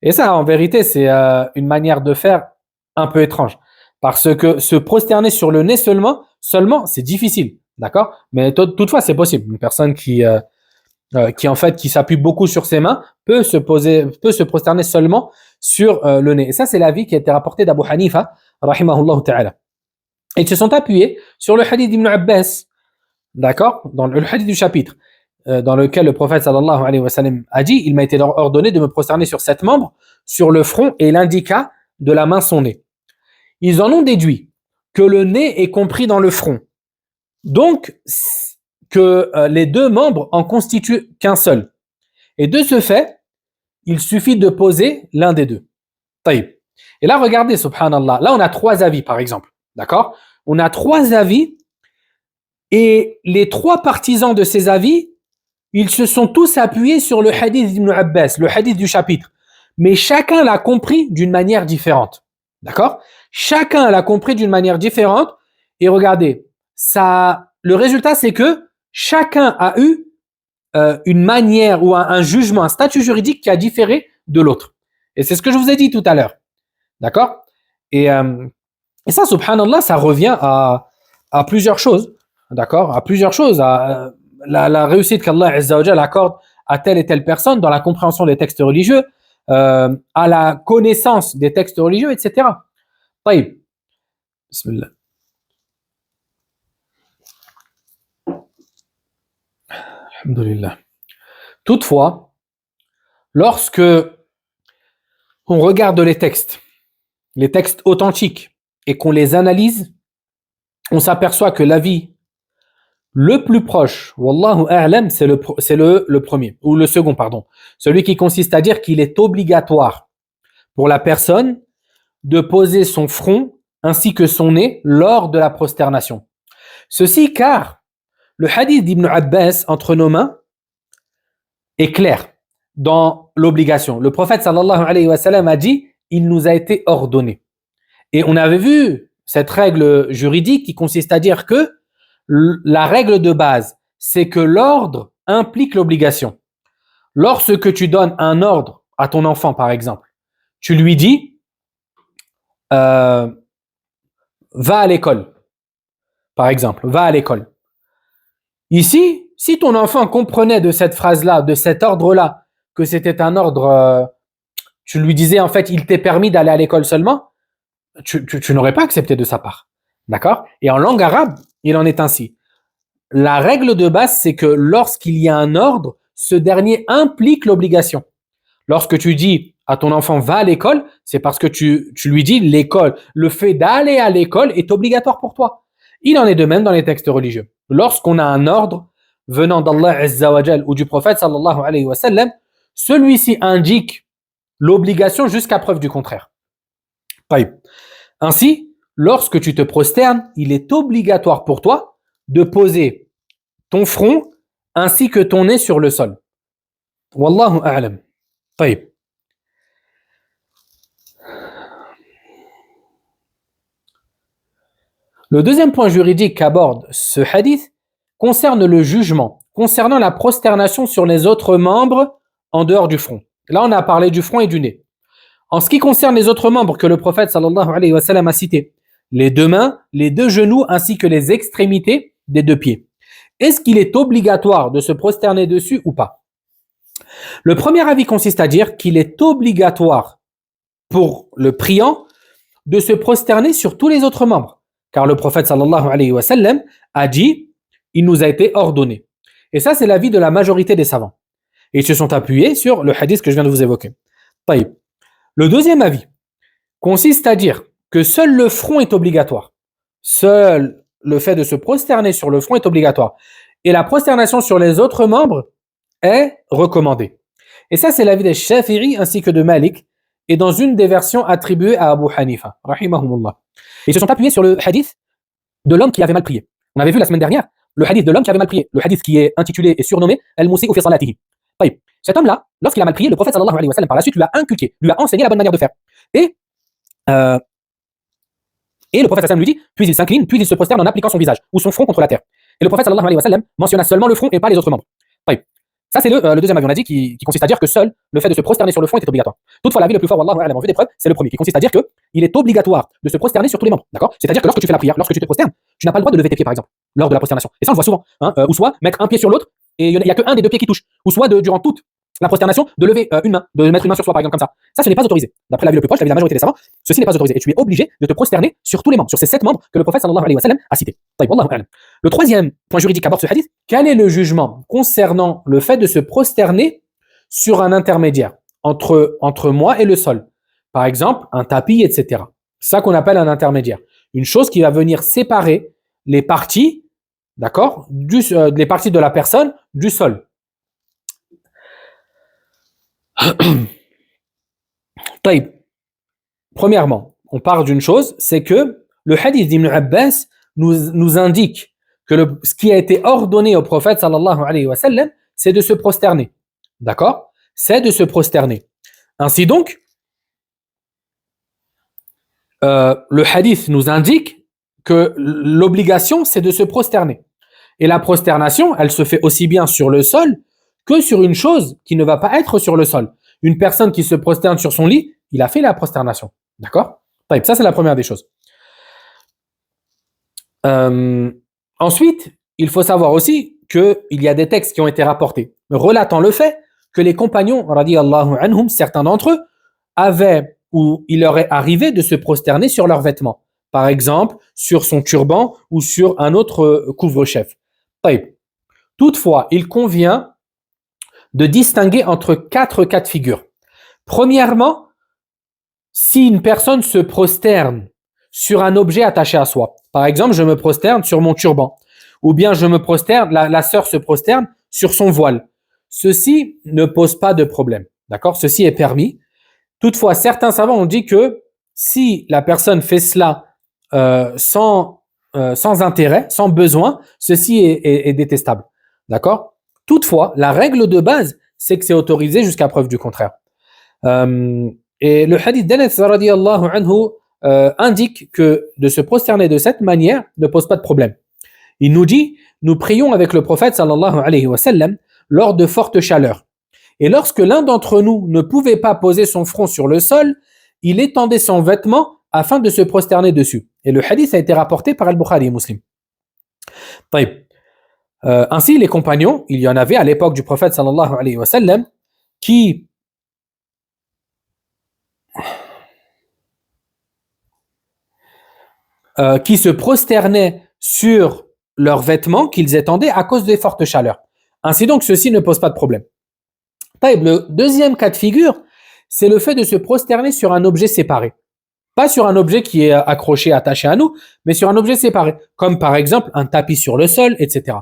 Et ça, en vérité, c'est une manière de faire un peu étrange. Parce que se prosterner sur le nez seulement, c'est difficile. D'accord? Mais toutefois, c'est possible. Une personne qui s'appuie beaucoup sur ses mains peut se prosterner seulement sur le nez. Et ça, c'est l'avis qui a été rapporté d'Abu Hanifa, rahimahullah ta'ala. Et ils se sont appuyés sur le hadith d'Ibn Abbas, d'accord, dans le hadith du chapitre, dans lequel le prophète sallallahu alayhi wa sallam a dit, il m'a été ordonné de me prosterner sur 7 membres, sur le front, et il indiqua de la main son nez. Ils en ont déduit que le nez est compris dans le front. Donc, que les deux membres en constituent qu'un seul. Et de ce fait, il suffit de poser l'un des deux. Taïb. Et là, regardez, subhanallah, là on a 3 avis par exemple. D'accord? On a 3 avis et les 3 partisans de ces avis, ils se sont tous appuyés sur le hadith d'Ibn Abbas, le hadith du chapitre. Mais chacun l'a compris d'une manière différente. D'accord? Chacun l'a compris d'une manière différente. Et regardez, le résultat c'est que chacun a eu une manière ou un jugement, un statut juridique qui a différé de l'autre. Et c'est ce que je vous ai dit tout à l'heure. D'accord? Et ça, subhanallah, ça revient à plusieurs choses. D'accord? À plusieurs choses. À la réussite qu'Allah Azza wa Jalla accorde à telle et telle personne dans la compréhension des textes religieux, à la connaissance des textes religieux, etc. Taïb. Bismillah. Alhamdulillah. Toutefois, lorsque on regarde les textes authentiques, et qu'on les analyse, on s'aperçoit que l'avis le plus proche, wallahu a'lam, c'est le premier, ou le second, pardon. Celui qui consiste à dire qu'il est obligatoire pour la personne de poser son front ainsi que son nez lors de la prosternation. Ceci car le hadith d'Ibn Abbas entre nos mains est clair dans l'obligation. Le prophète sallallahu alayhi wa sallam a dit « Il nous a été ordonné ». Et on avait vu cette règle juridique qui consiste à dire que la règle de base, c'est que l'ordre implique l'obligation. Lorsque tu donnes un ordre à ton enfant, par exemple, tu lui dis va à l'école, par exemple, va à l'école. Ici, si ton enfant comprenait de cette phrase-là, de cet ordre-là, que c'était un ordre, tu lui disais en fait, il t'est permis d'aller à l'école seulement, tu n'aurais pas accepté de sa part. D'accord? Et en langue arabe, il en est ainsi. La règle de base, c'est que lorsqu'il y a un ordre, ce dernier implique l'obligation. Lorsque tu dis à ton enfant va à l'école, c'est parce que tu lui dis l'école, le fait d'aller à l'école est obligatoire pour toi. Il en est de même dans les textes religieux. Lorsqu'on a un ordre venant d'Allah Azza wa Jal ou du prophète sallallahu alayhi wa sallam, celui-ci indique l'obligation jusqu'à preuve du contraire. Ainsi, lorsque tu te prosternes, il est obligatoire pour toi de poser ton front ainsi que ton nez sur le sol. Wallahu a'lam. طيب. Le deuxième point juridique qu'aborde ce hadith concerne le jugement, concernant la prosternation sur les autres membres en dehors du front. Là, on a parlé du front et du nez. En ce qui concerne les autres membres que le prophète sallallahu alayhi wa sallam a cités, les deux mains, les deux genoux ainsi que les extrémités des deux pieds, est-ce qu'il est obligatoire de se prosterner dessus ou pas? Le premier avis consiste à dire qu'il est obligatoire pour le priant de se prosterner sur tous les autres membres. Car le prophète sallallahu alayhi wa sallam a dit « Il nous a été ordonné ». Et ça, c'est l'avis de la majorité des savants. Et ils se sont appuyés sur le hadith que je viens de vous évoquer. طيب. Le deuxième avis consiste à dire que seul le front est obligatoire. Seul le fait de se prosterner sur le front est obligatoire. Et la prosternation sur les autres membres est recommandée. Et ça, c'est l'avis des Shafi'i ainsi que de Malik et dans une des versions attribuées à Abu Hanifa, rahimahumullah. Ils se sont appuyés sur le hadith de l'homme qui avait mal prié. On avait vu la semaine dernière le hadith de l'homme qui avait mal prié, le hadith qui est intitulé et surnommé Al-Musi'u fi salatihi. Cet homme-là, lorsqu'il a mal prié, le prophète sallallahu alayhi wa sallam par la suite lui a inculqué, lui a enseigné la bonne manière de faire. Et le prophète sallallahu alayhi wa sallam lui dit, puis il s'incline, puis il se prosterne en appliquant son visage ou son front contre la terre. Et le prophète sallallahu alayhi wa sallam mentionna seulement le front et pas les autres membres. Ça, c'est le deuxième avis. On a dit qui consiste à dire que seul le fait de se prosterner sur le front était obligatoire. Toutefois, l'avis le plus fort, wallahu a'lam, en vue des preuves, c'est le premier, qui consiste à dire qu'il est obligatoire de se prosterner sur tous les membres. D'accord? C'est-à-dire que lorsque tu fais la prière, lorsque tu te prosternes, tu n'as pas le droit de lever tes pieds, par exemple, lors de la prosternation. Et ça, on le voit souvent. Ou soit mettre un pied sur l'autre et il n'y a qu'un des deux pieds qui touche. Ou soit durant toute la prosternation, de lever une main, de mettre une main sur soi, par exemple, comme ça. Ça, ce n'est pas autorisé. D'après l'avis le plus proche, l'avis de la majorité des savants, ceci n'est pas autorisé. Et tu es obligé de te prosterner sur tous les membres, sur ces 7 membres que le prophète sallallahu alayhi wa sallam a cités. Le troisième point juridique qu'aborde ce hadith, quel est le jugement concernant le fait de se prosterner sur un intermédiaire entre moi et le sol? Par exemple, un tapis, etc. C'est ça qu'on appelle un intermédiaire. Une chose qui va venir séparer les parties, d'accord, les parties de la personne du sol. Premièrement, on parle d'une chose, c'est que le hadith d'Ibn Abbas nous indique que ce qui a été ordonné au prophète sallallahu alayhi wa sallam, c'est de se prosterner. D'accord? C'est de se prosterner. Ainsi donc, le hadith nous indique que l'obligation, c'est de se prosterner. Et la prosternation, elle se fait aussi bien sur le sol que sur une chose qui ne va pas être sur le sol. Une personne qui se prosterne sur son lit, il a fait la prosternation. D'accord? Ça, c'est la première des choses. Ensuite, il faut savoir aussi qu'il y a des textes qui ont été rapportés relatant le fait que les compagnons, radiyallahu anhum, certains d'entre eux, avaient ou il leur est arrivé de se prosterner sur leurs vêtements. Par exemple, sur son turban ou sur un autre couvre-chef. Toutefois, il convient de distinguer entre 4 cas de figure. Premièrement, si une personne se prosterne sur un objet attaché à soi, par exemple, je me prosterne sur mon turban, ou bien je me prosterne, la sœur se prosterne sur son voile. Ceci ne pose pas de problème, d'accord? Ceci est permis. Toutefois, certains savants ont dit que si la personne fait cela sans intérêt, sans besoin, ceci est détestable, d'accord? Toutefois, la règle de base, c'est que c'est autorisé jusqu'à preuve du contraire. Et le hadith d'Anas radiyallahu anhu indique que de se prosterner de cette manière ne pose pas de problème. Il nous dit, nous prions avec le prophète sallallahu alayhi wa sallam lors de fortes chaleurs. Et lorsque l'un d'entre nous ne pouvait pas poser son front sur le sol, il étendait son vêtement afin de se prosterner dessus. Et le hadith a été rapporté par Al-Bukhari et Muslim. Ainsi, les compagnons, il y en avait à l'époque du prophète sallallahu alayhi wa sallam qui se prosternaient sur leurs vêtements qu'ils étendaient à cause des fortes chaleurs. Ainsi donc, ceci ne pose pas de problème. Le deuxième cas de figure, c'est le fait de se prosterner sur un objet séparé. Pas sur un objet qui est accroché, attaché à nous, mais sur un objet séparé, comme par exemple un tapis sur le sol, etc.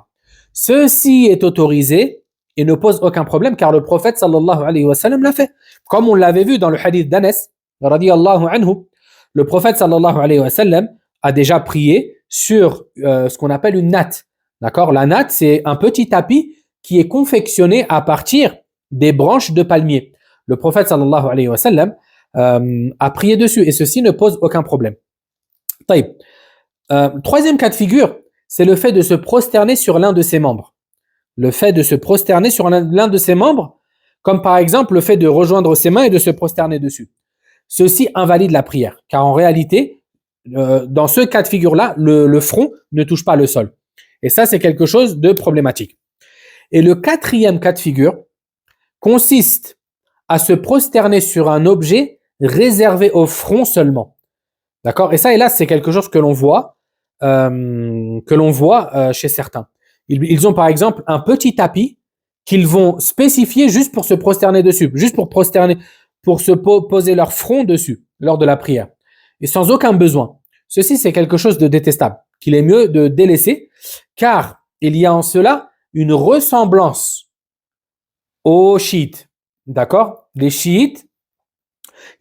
Ceci est autorisé et ne pose aucun problème car le prophète sallallahu alayhi wa sallam l'a fait. Comme on l'avait vu dans le hadith d'Anas, radiyallahu anhu, le prophète sallallahu alayhi wa sallam a déjà prié sur ce qu'on appelle une natte. D'accord? La natte, c'est un petit tapis qui est confectionné à partir des branches de palmier. Le prophète sallallahu alayhi wa sallam a prié dessus et ceci ne pose aucun problème. Troisième cas de figure, c'est le fait de se prosterner sur l'un de ses membres. Le fait de se prosterner sur l'un de ses membres, comme par exemple le fait de rejoindre ses mains et de se prosterner dessus. Ceci invalide la prière, car en réalité, dans ce cas de figure-là, le front ne touche pas le sol. Et ça, c'est quelque chose de problématique. Et le quatrième cas de figure consiste à se prosterner sur un objet réservé au front seulement. D'accord? Et ça, hélas, c'est quelque chose que l'on voit chez certains. Ils ont par exemple un petit tapis qu'ils vont spécifier juste pour se prosterner dessus, juste pour se poser leur front dessus lors de la prière, et sans aucun besoin. Ceci, c'est quelque chose de détestable, qu'il est mieux de délaisser, car il y a en cela une ressemblance aux chiites. D'accord? Les chiites,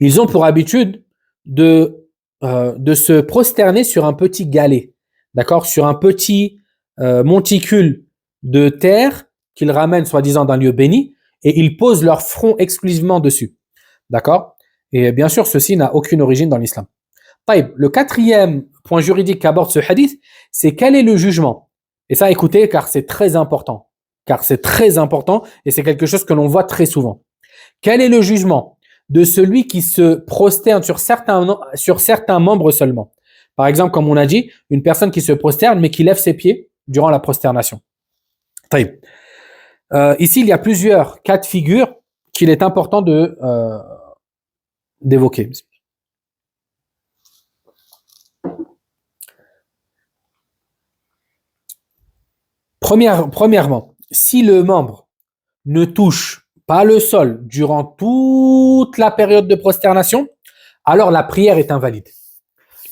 ils ont pour habitude de se prosterner sur un petit galet, d'accord, sur un petit monticule de terre qu'ils ramènent soi-disant d'un lieu béni et ils posent leur front exclusivement dessus, d'accord. Et bien sûr, ceci n'a aucune origine dans l'islam. Le quatrième point juridique qu'aborde ce hadith, c'est quel est le jugement. Et ça, écoutez, car c'est très important et c'est quelque chose que l'on voit très souvent. Quel est le jugement de celui qui se prosterne sur certains membres seulement? Par exemple, comme on a dit, une personne qui se prosterne mais qui lève ses pieds durant la prosternation. Ici, il y a plusieurs cas de figure qu'il est important d'évoquer. Premièrement, si le membre ne touche pas le sol durant toute la période de prosternation, alors la prière est invalide.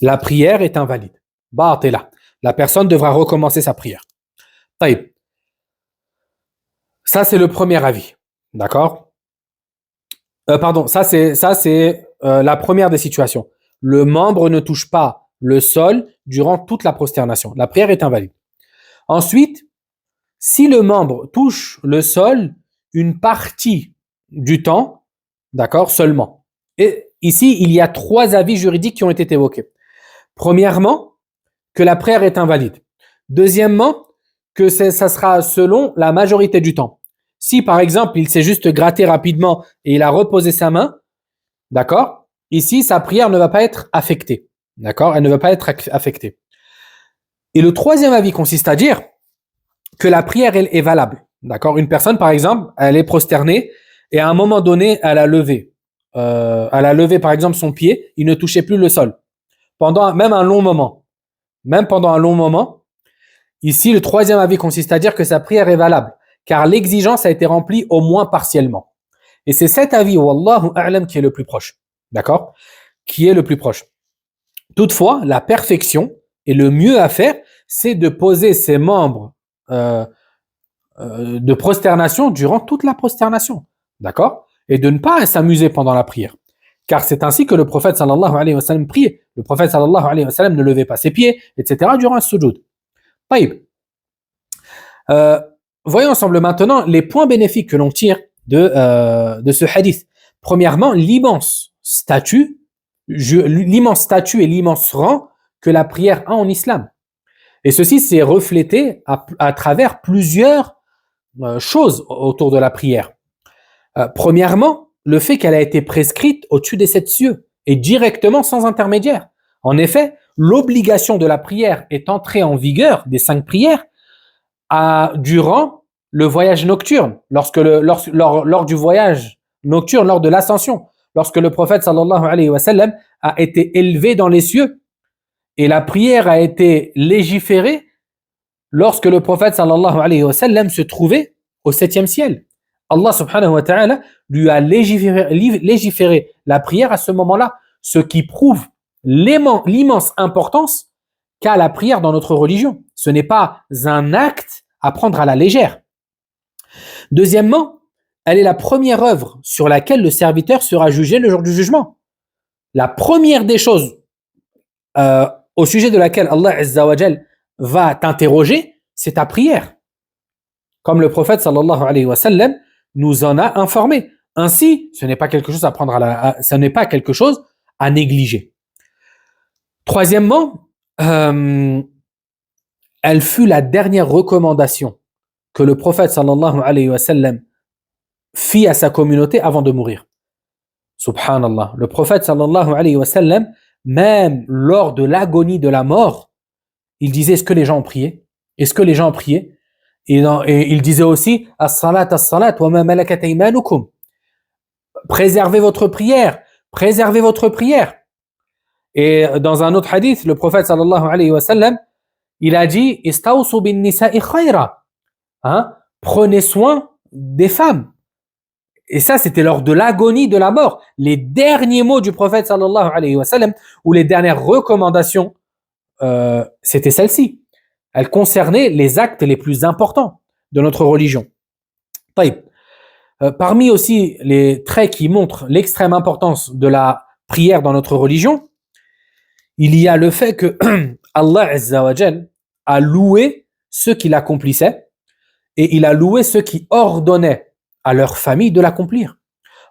La prière est invalide. Batila. La personne devra recommencer sa prière. Taïb. Ça, c'est le premier avis. D'accord? Ça c'est la première des situations. Le membre ne touche pas le sol durant toute la prosternation. La prière est invalide. Ensuite, si le membre touche le sol une partie du temps, d'accord, seulement. Et ici, il y a 3 avis juridiques qui ont été évoqués. Premièrement, que la prière est invalide. Deuxièmement, que ça sera selon la majorité du temps. Si, par exemple, il s'est juste gratté rapidement et il a reposé sa main, d'accord, ici, sa prière ne va pas être affectée. D'accord, elle ne va pas être affectée. Et le troisième avis consiste à dire que la prière, elle est valable. D'accord, une personne, par exemple, elle est prosternée et à un moment donné, elle a levé, par exemple, son pied, il ne touchait plus le sol. Même pendant un long moment. Ici, le troisième avis consiste à dire que sa prière est valable, car l'exigence a été remplie au moins partiellement. Et c'est cet avis, wallahu a'lam, qui est le plus proche. D'accord? Qui est le plus proche. Toutefois, la perfection et le mieux à faire, c'est de poser ses membres de prosternation durant toute la prosternation. D'accord? Et de ne pas s'amuser pendant la prière. Car c'est ainsi que le prophète sallallahu alayhi wa sallam priait. Le prophète sallallahu alayhi wa sallam ne levait pas ses pieds, etc. durant un sujoud. Taïb. Voyons ensemble maintenant les points bénéfiques que l'on tire de ce hadith. Premièrement, l'immense statut et l'immense rang que la prière a en islam. Et ceci s'est reflété à travers plusieurs choses autour de la prière. Premièrement, le fait qu'elle a été prescrite au-dessus des 7 cieux et directement sans intermédiaire. En effet, l'obligation de la prière est entrée en vigueur des 5 prières durant le voyage nocturne, lors du voyage nocturne, lors de l'ascension, lorsque le prophète sallallahu alayhi wa sallam a été élevé dans les cieux et la prière a été légiférée lorsque le prophète sallallahu alayhi wa sallam se trouvait au 7e ciel. Allah subhanahu wa ta'ala lui a légiféré la prière à ce moment-là, ce qui prouve l'immense importance qu'a la prière dans notre religion. Ce n'est pas un acte à prendre à la légère. Deuxièmement, elle est la première œuvre sur laquelle le serviteur sera jugé le jour du jugement. La première des choses au sujet de laquelle Allah Azza wa Jal va t'interroger, c'est ta prière. Comme le prophète sallallahu alayhi wa sallam nous en a informé. Ainsi, ce n'est pas quelque chose à prendre ce n'est pas quelque chose à négliger. Troisièmement, elle fut la dernière recommandation que le prophète sallallahu alayhi wa sallam fit à sa communauté avant de mourir. Subhanallah. Le prophète sallallahu alayhi wa sallam, même lors de l'agonie de la mort, il disait: est-ce que les gens ont prié? Est-ce que les gens ont prié? Et il disait aussi: as-salat wa ma malakat aymanukum. Préservez votre prière, préservez votre prière. Et dans un autre hadith, le prophète sallallahu alayhi wa sallam, il a dit: istawsu bin nisa'i khayra. Prenez soin des femmes. Et ça, c'était lors de l'agonie de la mort. Les derniers mots du prophète sallallahu alayhi wa sallam, ou les dernières recommandations, c'était celle-ci. Elle concernait les actes les plus importants de notre religion. Parmi aussi les traits qui montrent l'extrême importance de la prière dans notre religion, il y a le fait que Allah Azza wa Jal a loué ceux qui l'accomplissaient et il a loué ceux qui ordonnaient à leur famille de l'accomplir.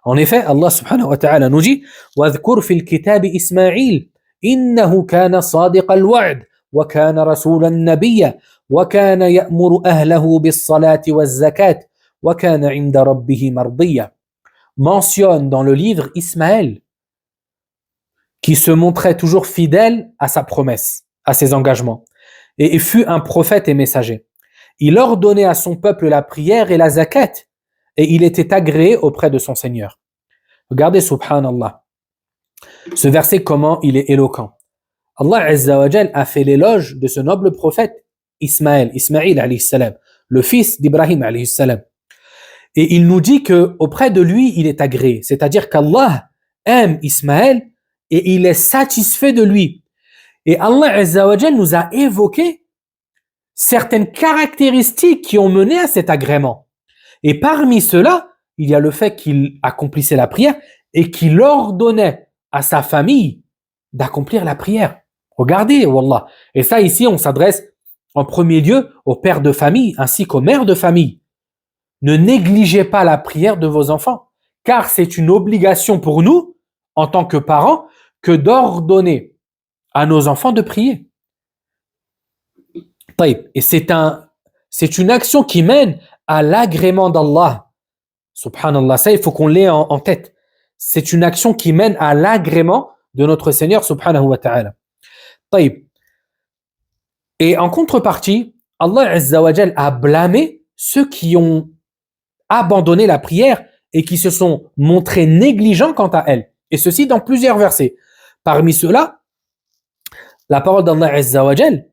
En effet, Allah subhanahu wa ta'ala nous dit: وَاذْكُرْ فِي الْكِتَابِ إِسْمَاعِيلَ إِنَّهُ كَانَ صَادِقَ الْوَعْدِ وَكَانَ رَسُولًا نَبِيًّا وَكَانَ يَأْمُرُ أَهْلَهُ بِالصَّلَاةِ وَالزَّكَاةِ وَكَانَ عِندَ رَبِّهِ مَرْضِيًّا. Mentionne dans le livre Ismaël, qui se montrait toujours fidèle à sa promesse, à ses engagements, et fut un prophète et messager. Il ordonnait à son peuple la prière et la zakat, et il était agréé auprès de son Seigneur. Regardez, subhanallah, ce verset, comment il est éloquent. Allah Azza wa Jal a fait l'éloge de ce noble prophète Ismaël alayhi salam, le fils d'Ibrahim alayhi salam. Et il nous dit que auprès de lui, il est agréé. C'est-à-dire qu'Allah aime Ismaël et il est satisfait de lui. Et Allah Azza wa Jal nous a évoqué certaines caractéristiques qui ont mené à cet agrément. Et parmi ceux-là, il y a le fait qu'il accomplissait la prière et qu'il ordonnait à sa famille d'accomplir la prière. Regardez, wallah. Et ça, ici, on s'adresse en premier lieu aux pères de famille ainsi qu'aux mères de famille. Ne négligez pas la prière de vos enfants, car c'est une obligation pour nous, en tant que parents, que d'ordonner à nos enfants de prier. Et c'est une action qui mène à l'agrément d'Allah. Subhanallah, ça il faut qu'on l'ait en tête. C'est une action qui mène à l'agrément de notre Seigneur subhanahu wa ta'ala. Et en contrepartie, Allah Azza wa Jal a blâmé ceux qui ont abandonné la prière et qui se sont montrés négligents quant à elle. Et ceci dans plusieurs versets. Parmi ceux-là, la parole d'Allah Azza wa Jal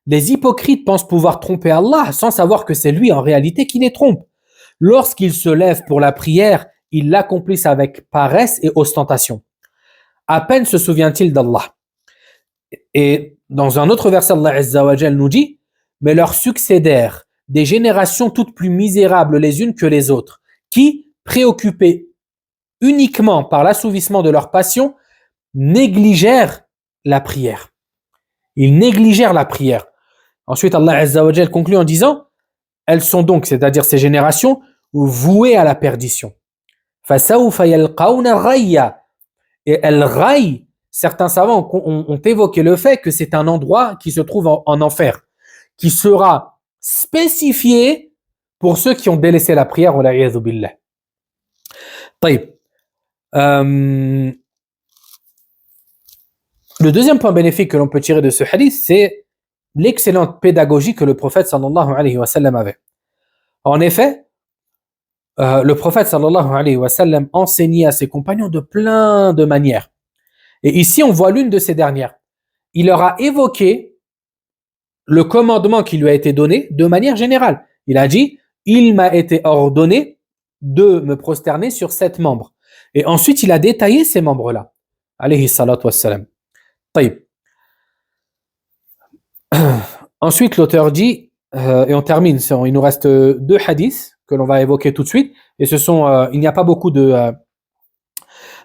Les hypocrites pensent pouvoir tromper Allah sans savoir que c'est lui en réalité qui les trompe. Lorsqu'ils se lèvent pour la prière, ils l'accomplissent avec paresse et ostentation. À peine se souvient-il d'Allah. Et dans un autre verset, Allah Azza wa Jal nous dit: mais leur succédèrent des générations toutes plus misérables les unes que les autres, qui, préoccupés uniquement par l'assouvissement de leur passion, négligèrent la prière. Ils négligèrent la prière. Ensuite, Allah Azza wa Jal conclut en disant: elles sont donc, c'est-à-dire ces générations, vouées à la perdition. فَسَوْفَ يَلْقَوْنَ الرَّيَّ. Et El-Ray, certains savants ont évoqué le fait que c'est un endroit qui se trouve en enfer, qui sera spécifié pour ceux qui ont délaissé la prière. Wala'iyadhu billah. طيب. Le deuxième point bénéfique que l'on peut tirer de ce hadith, c'est l'excellente pédagogie que le prophète sallallahu alayhi wa sallam avait. En effet, le prophète sallallahu alayhi wa sallam enseignait à ses compagnons de plein de manières. Et ici, on voit l'une de ces dernières. Il leur a évoqué le commandement qui lui a été donné de manière générale. Il a dit: il m'a été ordonné de me prosterner sur 7 membres. Et ensuite, il a détaillé ces membres-là. Alayhi salatu wassalam. Taïb. Ensuite, l'auteur dit, et on termine, il nous reste 2 hadiths que l'on va évoquer tout de suite. Et ce sont, il n'y a pas beaucoup de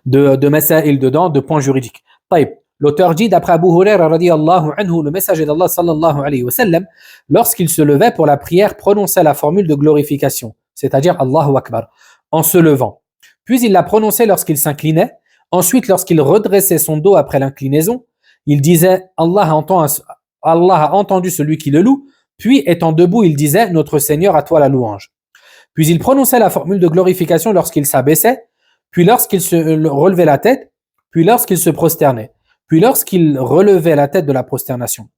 masail dedans, de points juridiques. Taïb. L'auteur dit, d'après Abu Huraira radiyallahu anhu, le messager d'Allah sallallahu alayhi wa sallam, lorsqu'il se levait pour la prière, prononçait la formule de glorification, c'est-à-dire Allahu Akbar, en se levant. Puis il la prononçait lorsqu'il s'inclinait. Ensuite, lorsqu'il redressait son dos après l'inclinaison, il disait: Allah a entendu celui qui le loue. Puis, étant debout, il disait: notre Seigneur, à toi la louange. Puis il prononçait la formule de glorification lorsqu'il s'abaissait, puis lorsqu'il se relevait la tête, puis lorsqu'il se prosternait, puis lorsqu'il relevait la tête de la prosternation.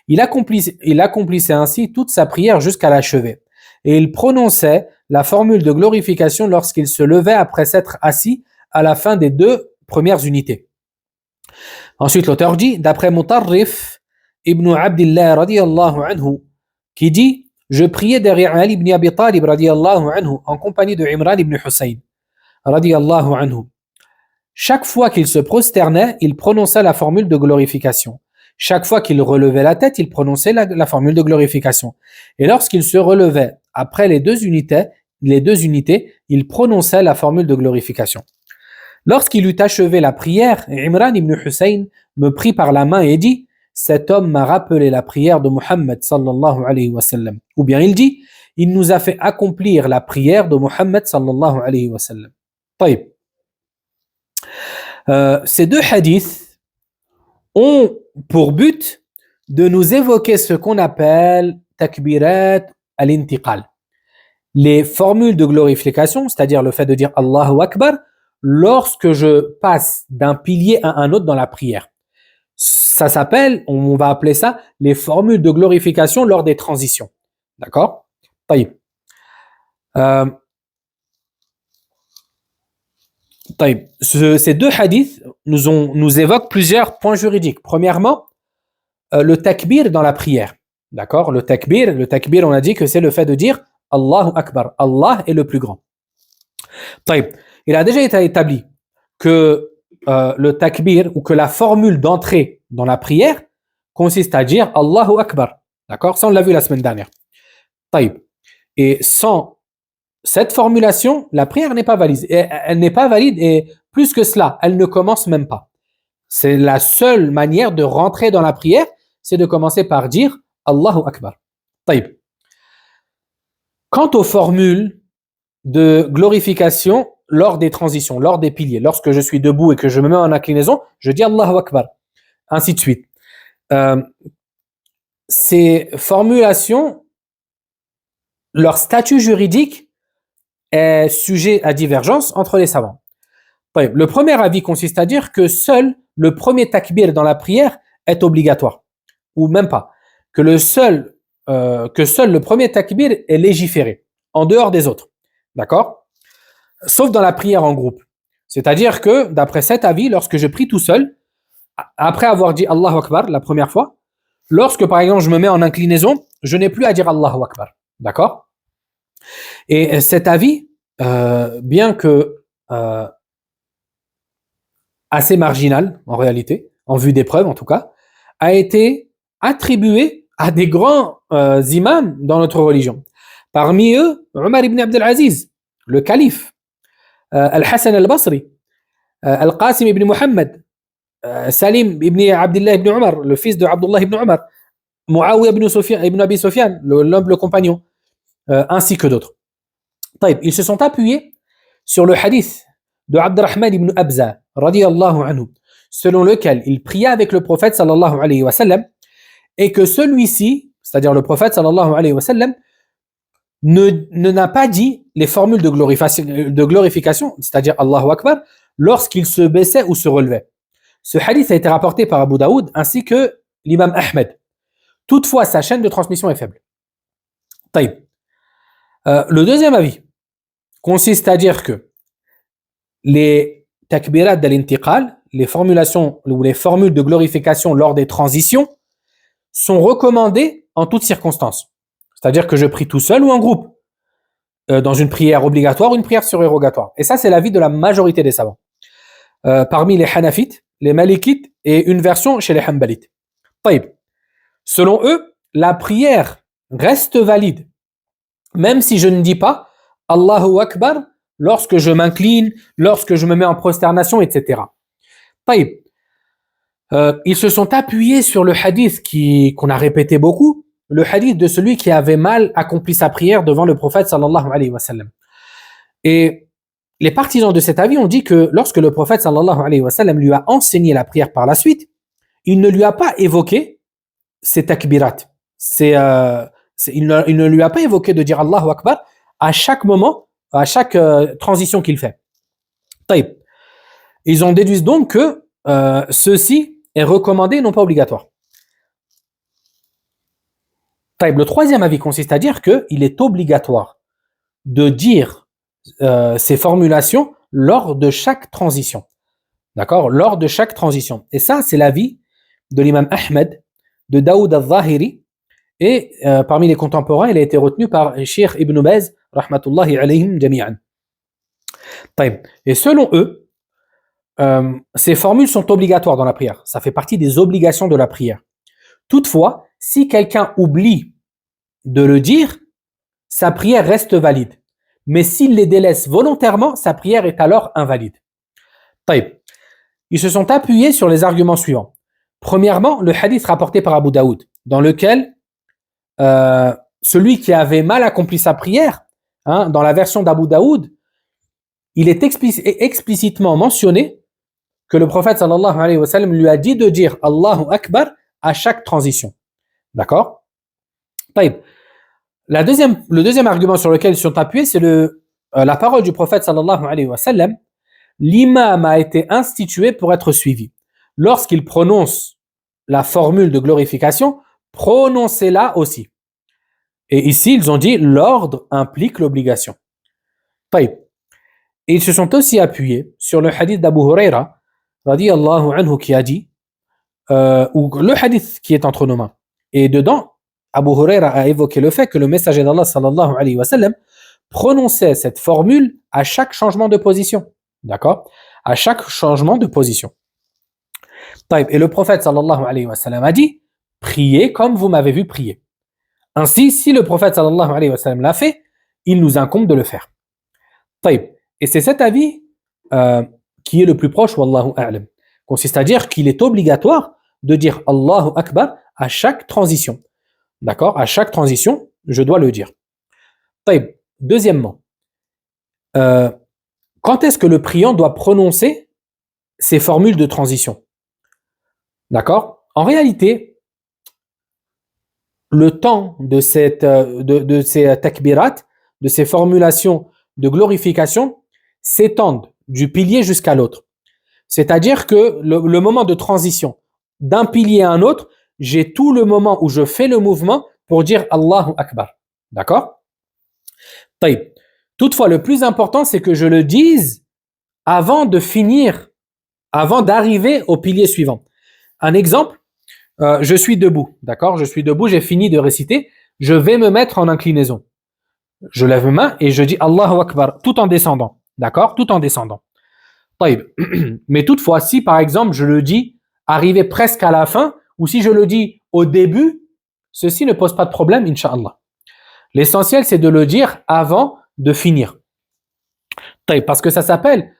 Il accomplissait ainsi toute sa prière jusqu'à l'achever. Et il prononçait la formule de glorification lorsqu'il se levait après s'être assis à la fin des 2 premières unités. Ensuite, l'auteur dit, d'après Mutarrif ibn Abdillah radiyallahu anhu, qui dit: je priais derrière Ali ibn Abi Talib radiyallahu anhu en compagnie de Imran ibn Hussein radiyallahu anhu. Chaque fois qu'il se prosternait, il prononçait la formule de glorification. Chaque fois qu'il relevait la tête, il prononçait la formule de glorification. Et lorsqu'il se relevait après les deux unités, il prononçait la formule de glorification. Lorsqu'il eut achevé la prière, Imran ibn Hussein me prit par la main et dit: cet homme m'a rappelé la prière de Muhammad sallallahu alayhi wa sallam. Ou bien il dit: il nous a fait accomplir la prière de Muhammad sallallahu alayhi wa sallam. Taïb. Ces 2 hadiths ont pour but de nous évoquer ce qu'on appelle takbirat al-intiqal, les formules de glorification, c'est-à-dire le fait de dire Allahu Akbar lorsque je passe d'un pilier à un autre dans la prière. Ça s'appelle, on va appeler ça les formules de glorification lors des transitions. D'accord? Taïb. Ces 2 hadiths nous évoquent plusieurs points juridiques. Premièrement, le takbir dans la prière. D'accord? Le takbir, on a dit que c'est le fait de dire Allahu Akbar. Allah est le plus grand. Taïb. Il a déjà été établi que le takbir ou que la formule d'entrée dans la prière consiste à dire Allahu Akbar. D'accord? Ça, on l'a vu la semaine dernière. Taïb. Et sans cette formulation, la prière n'est pas valide. Et elle n'est pas valide et plus que cela, elle ne commence même pas. C'est la seule manière de rentrer dans la prière, c'est de commencer par dire Allahu Akbar. Taïb. Quant aux formules de glorification lors des transitions, lors des piliers, lorsque je suis debout et que je me mets en inclinaison, je dis Allahu Akbar, ainsi de suite. Ces formulations, leur statut juridique est sujet à divergence entre les savants. Le premier avis consiste à dire que seul le premier takbir dans la prière est obligatoire, ou même pas, que seul le premier takbir est légiféré, en dehors des autres. D'accord? Sauf dans la prière en groupe. C'est-à-dire que, d'après cet avis, lorsque je prie tout seul, après avoir dit Allahu Akbar la première fois, lorsque par exemple je me mets en inclinaison, je n'ai plus à dire Allahu Akbar. D'accord? Et cet avis, bien que assez marginal en réalité, en vue des preuves en tout cas, a été attribué à des grands imams dans notre religion. Parmi eux, Omar ibn Abdel Aziz, le calife, Al-Hassan al-Basri, Al-Qasim ibn Muhammad, Salim ibn Abdullah ibn Omar, le fils de Abdullah ibn Omar, Muawiyah ibn Abi Sufyan, l'humble compagnon, ainsi que d'autres. Ils se sont appuyés sur le hadith de Abdurrahman ibn Abza, radiyallahu anhu, selon lequel il pria avec le prophète sallallahu alayhi wa sallam, et que celui-ci, c'est-à-dire le prophète sallallahu alayhi wa sallam, n'a pas dit les formules de glorification, c'est-à-dire Allahu Akbar, lorsqu'il se baissait ou se relevait. Ce hadith a été rapporté par Abu Daoud ainsi que l'imam Ahmed. Toutefois, sa chaîne de transmission est faible. Le deuxième avis consiste à dire que les takbirat d'al-intiqal, les formulations ou les formules de glorification lors des transitions, sont recommandées en toutes circonstances. C'est-à-dire que je prie tout seul ou en groupe, dans une prière obligatoire ou une prière surérogatoire. Et ça, c'est l'avis de la majorité des savants. Parmi les Hanafites, les Malikites et une version chez les Hanbalites. Selon eux, la prière reste valide, même si je ne dis pas Allahu Akbar lorsque je m'incline, lorsque je me mets en prosternation, etc. Ils se sont appuyés sur le hadith qu'on a répété beaucoup, le hadith de celui qui avait mal accompli sa prière devant le prophète sallallahu alayhi wa sallam. Et les partisans de cet avis ont dit que lorsque le prophète sallallahu alayhi wa sallam lui a enseigné la prière par la suite, il ne lui a pas évoqué ces takbirat. Il ne lui a pas évoqué de dire Allahu Akbar à chaque moment, à chaque transition qu'il fait. Ils ont déduit donc que ceci est recommandé, non pas obligatoire. Le troisième avis consiste à dire qu'il est obligatoire de dire ces formulations lors de chaque transition. D'accord? Lors de chaque transition. Et ça, c'est l'avis de l'imam Ahmed, de Daoud al-Zahiri, et parmi les contemporains, il a été retenu par Cheikh Ibn Baz, rahmatullahi alayhim jami'an. Et selon eux, ces formules sont obligatoires dans la prière. Ça fait partie des obligations de la prière. Toutefois, si quelqu'un oublie de le dire, sa prière reste valide. Mais s'il les délaisse volontairement, sa prière est alors invalide. Ils se sont appuyés sur les arguments suivants. Premièrement, le hadith rapporté par Abu Daoud, dans lequel celui qui avait mal accompli sa prière, dans la version d'Abu Daoud, il est explicitement mentionné que le prophète sallallahu alayhi wa sallam lui a dit de dire Allahu Akbar à chaque transition. D'accord? Le deuxième argument sur lequel ils sont appuyés, c'est la parole du prophète sallallahu alayhi wa sallam. L'imam a été institué pour être suivi. Lorsqu'il prononce la formule de glorification, prononcez-la aussi. Et ici, ils ont dit l'ordre implique l'obligation. Et ils se sont aussi appuyés sur le hadith d'Abu Huraira, radiyallahu anhu, qui a dit, ou le hadith qui est entre nos mains. Et dedans, Abu Huraira a évoqué le fait que le messager d'Allah sallallahu alayhi wa sallam prononçait cette formule à chaque changement de position. D'accord? À chaque changement de position. Et le prophète sallallahu alayhi wa sallam a dit, priez comme vous m'avez vu prier. Ainsi, si le prophète sallallahu alayhi wa sallam l'a fait, il nous incombe de le faire. Et c'est cet avis qui est le plus proche, wallahu a'lam, consiste à dire qu'il est obligatoire de dire Allahu Akbar à chaque transition. D'accord? À chaque transition, je dois le dire. Deuxièmement, quand est-ce que le priant doit prononcer ces formules de transition? D'accord? En réalité, le temps de ces takbirat, de ces formulations de glorification, s'étendent du pilier jusqu'à l'autre. C'est-à-dire que le moment de transition d'un pilier à un autre, j'ai tout le moment où je fais le mouvement pour dire Allahu Akbar. D'accord? Toutefois, le plus important, c'est que je le dise avant de finir, avant d'arriver au pilier suivant. Un exemple, je suis debout, d'accord? Je suis debout, j'ai fini de réciter, je vais me mettre en inclinaison. Je lève mes mains et je dis Allahu Akbar, tout en descendant, d'accord? Tout en descendant. Taïb. Mais toutefois, si par exemple je le dis arrivé presque à la fin, ou si je le dis au début, ceci ne pose pas de problème, Inch'Allah. L'essentiel, c'est de le dire avant de finir. Taïb, parce que ça s'appelle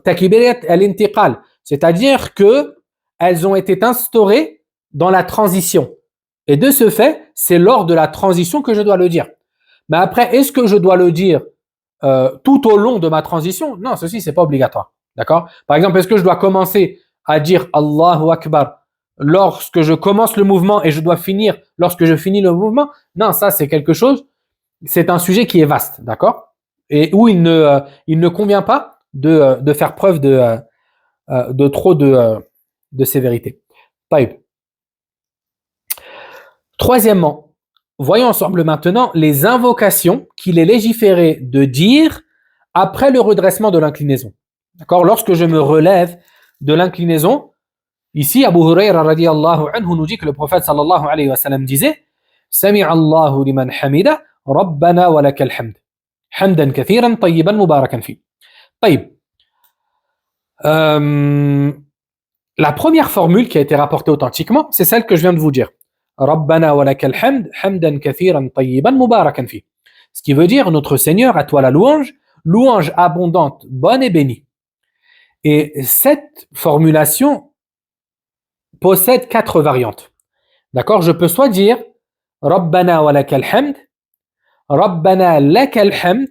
takbirat al-intiqal, c'est-à-dire que elles ont été instaurées dans la transition. Et de ce fait, c'est lors de la transition que je dois le dire. Mais après, est-ce que je dois le dire tout au long de ma transition? Non, ceci, c'est pas obligatoire. D'accord? Par exemple, est-ce que je dois commencer à dire Allahu Akbar lorsque je commence le mouvement et je dois finir lorsque je finis le mouvement? Non, ça, c'est quelque chose, c'est un sujet qui est vaste. D'accord? Et où il ne convient pas de faire preuve de trop de sévérité. Taïb. Troisièmement, voyons ensemble maintenant les invocations qu'il est légiféré de dire après le redressement de l'inclinaison. D'accord? Lorsque je me relève de l'inclinaison, ici Abu Hurayra radiyallahu anhu nous dit que le prophète sallallahu alayhi wa sallam disait Sami'a Allahu liman hamida, Rabbana wa lakal hamd. Hamdan kathiran tayyiban mubarakan fi. Tayyib. La première formule qui a été rapportée authentiquement, c'est celle que je viens de vous dire. Rabbana wa lakal hamd, hamdan kathiran tayyiban mubarakan fi. Ce qui veut dire notre Seigneur, à toi la louange, louange abondante, bonne et bénie. Et cette formulation possède 4 variantes. D'accord? Je peux soit dire Rabbana wa lakal hamd, Rabbana lakal hamd,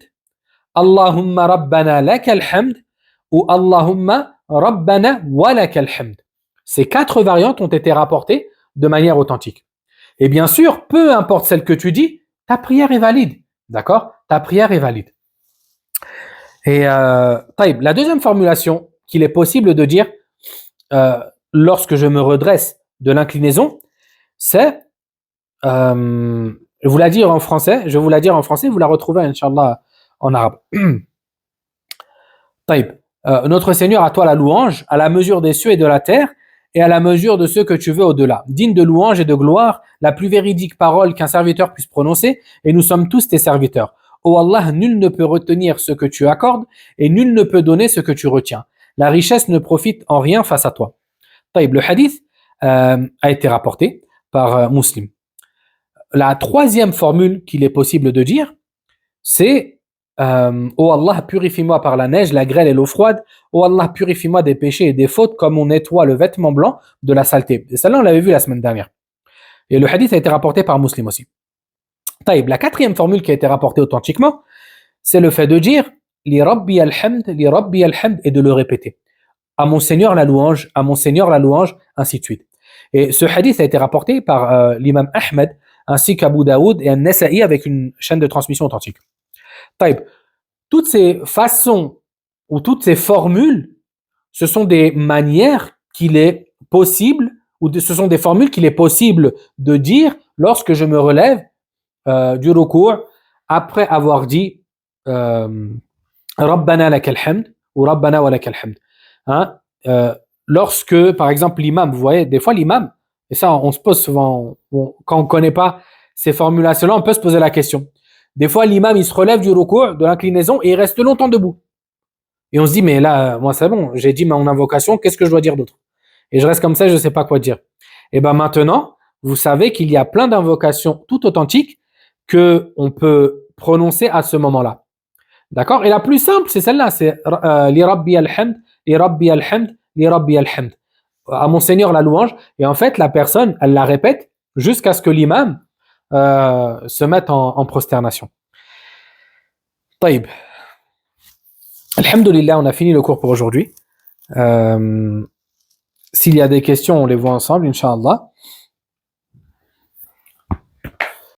Allahumma Rabbana lakal hamd, ou Allahumma Rabbana wa lakal hamd. Ces 4 variantes ont été rapportées de manière authentique. Et bien sûr, peu importe celle que tu dis, ta prière est valide. D'accord? Ta prière est valide. Et la deuxième formulation qu'il est possible de dire lorsque je me redresse de l'inclinaison, c'est, je vous la dire en français, vous la retrouvez, Inch'Allah, en arabe. Notre Seigneur, à toi la louange, à la mesure des cieux et de la terre, et à la mesure de ce que tu veux au-delà. Digne de louange et de gloire, la plus véridique parole qu'un serviteur puisse prononcer, et nous sommes tous tes serviteurs. Ô Allah, nul ne peut retenir ce que tu accordes, et nul ne peut donner ce que tu retiens. La richesse ne profite en rien face à toi. Le hadith a été rapporté par Muslim. La troisième formule qu'il est possible de dire, c'est ô Allah, purifie-moi par la neige, la grêle et l'eau froide. Ô Allah, purifie-moi des péchés et des fautes comme on nettoie le vêtement blanc de la saleté. Et celle-là, on l'avait vu la semaine dernière. Et le hadith a été rapporté par Muslim aussi. La quatrième formule qui a été rapportée authentiquement, c'est le fait de dire li Rabbi al-hamd, et de le répéter. À mon Seigneur la louange, à mon Seigneur la louange, ainsi de suite. Et ce hadith a été rapporté par l'imam Ahmed, ainsi qu'Abu Daoud et An-Nasa'i avec une chaîne de transmission authentique. Toutes ces façons ou toutes ces formules, ce sont des manières qu'il est possible, ce sont des formules qu'il est possible de dire lorsque je me relève du ruku' après avoir dit Rabbana lakal hamd ou Rabbana wa lakal hamd. Hein? Lorsque, par exemple, l'imam, vous voyez, des fois l'imam, et ça on se pose souvent, quand on ne connaît pas ces formulations-là, on peut se poser la question. Des fois, l'imam, il se relève du ruku', de l'inclinaison, et il reste longtemps debout. Et on se dit, mais là, moi, c'est bon, j'ai dit mon invocation, qu'est-ce que je dois dire d'autre? Et je reste comme ça, je ne sais pas quoi dire. Et bien maintenant, vous savez qu'il y a plein d'invocations tout authentiques qu'on peut prononcer à ce moment-là. D'accord? Et la plus simple, c'est celle-là, c'est Li Rabbi al-Hamd, Li Rabbi al-Hamd, Li Rabbi al-Hamd. À mon Seigneur la louange. Et en fait, la personne, elle la répète jusqu'à ce que l'imam se mettre en prosternation. Taïb. Alhamdulillah, on a fini le cours pour aujourd'hui. S'il y a des questions, on les voit ensemble, Inch'Allah.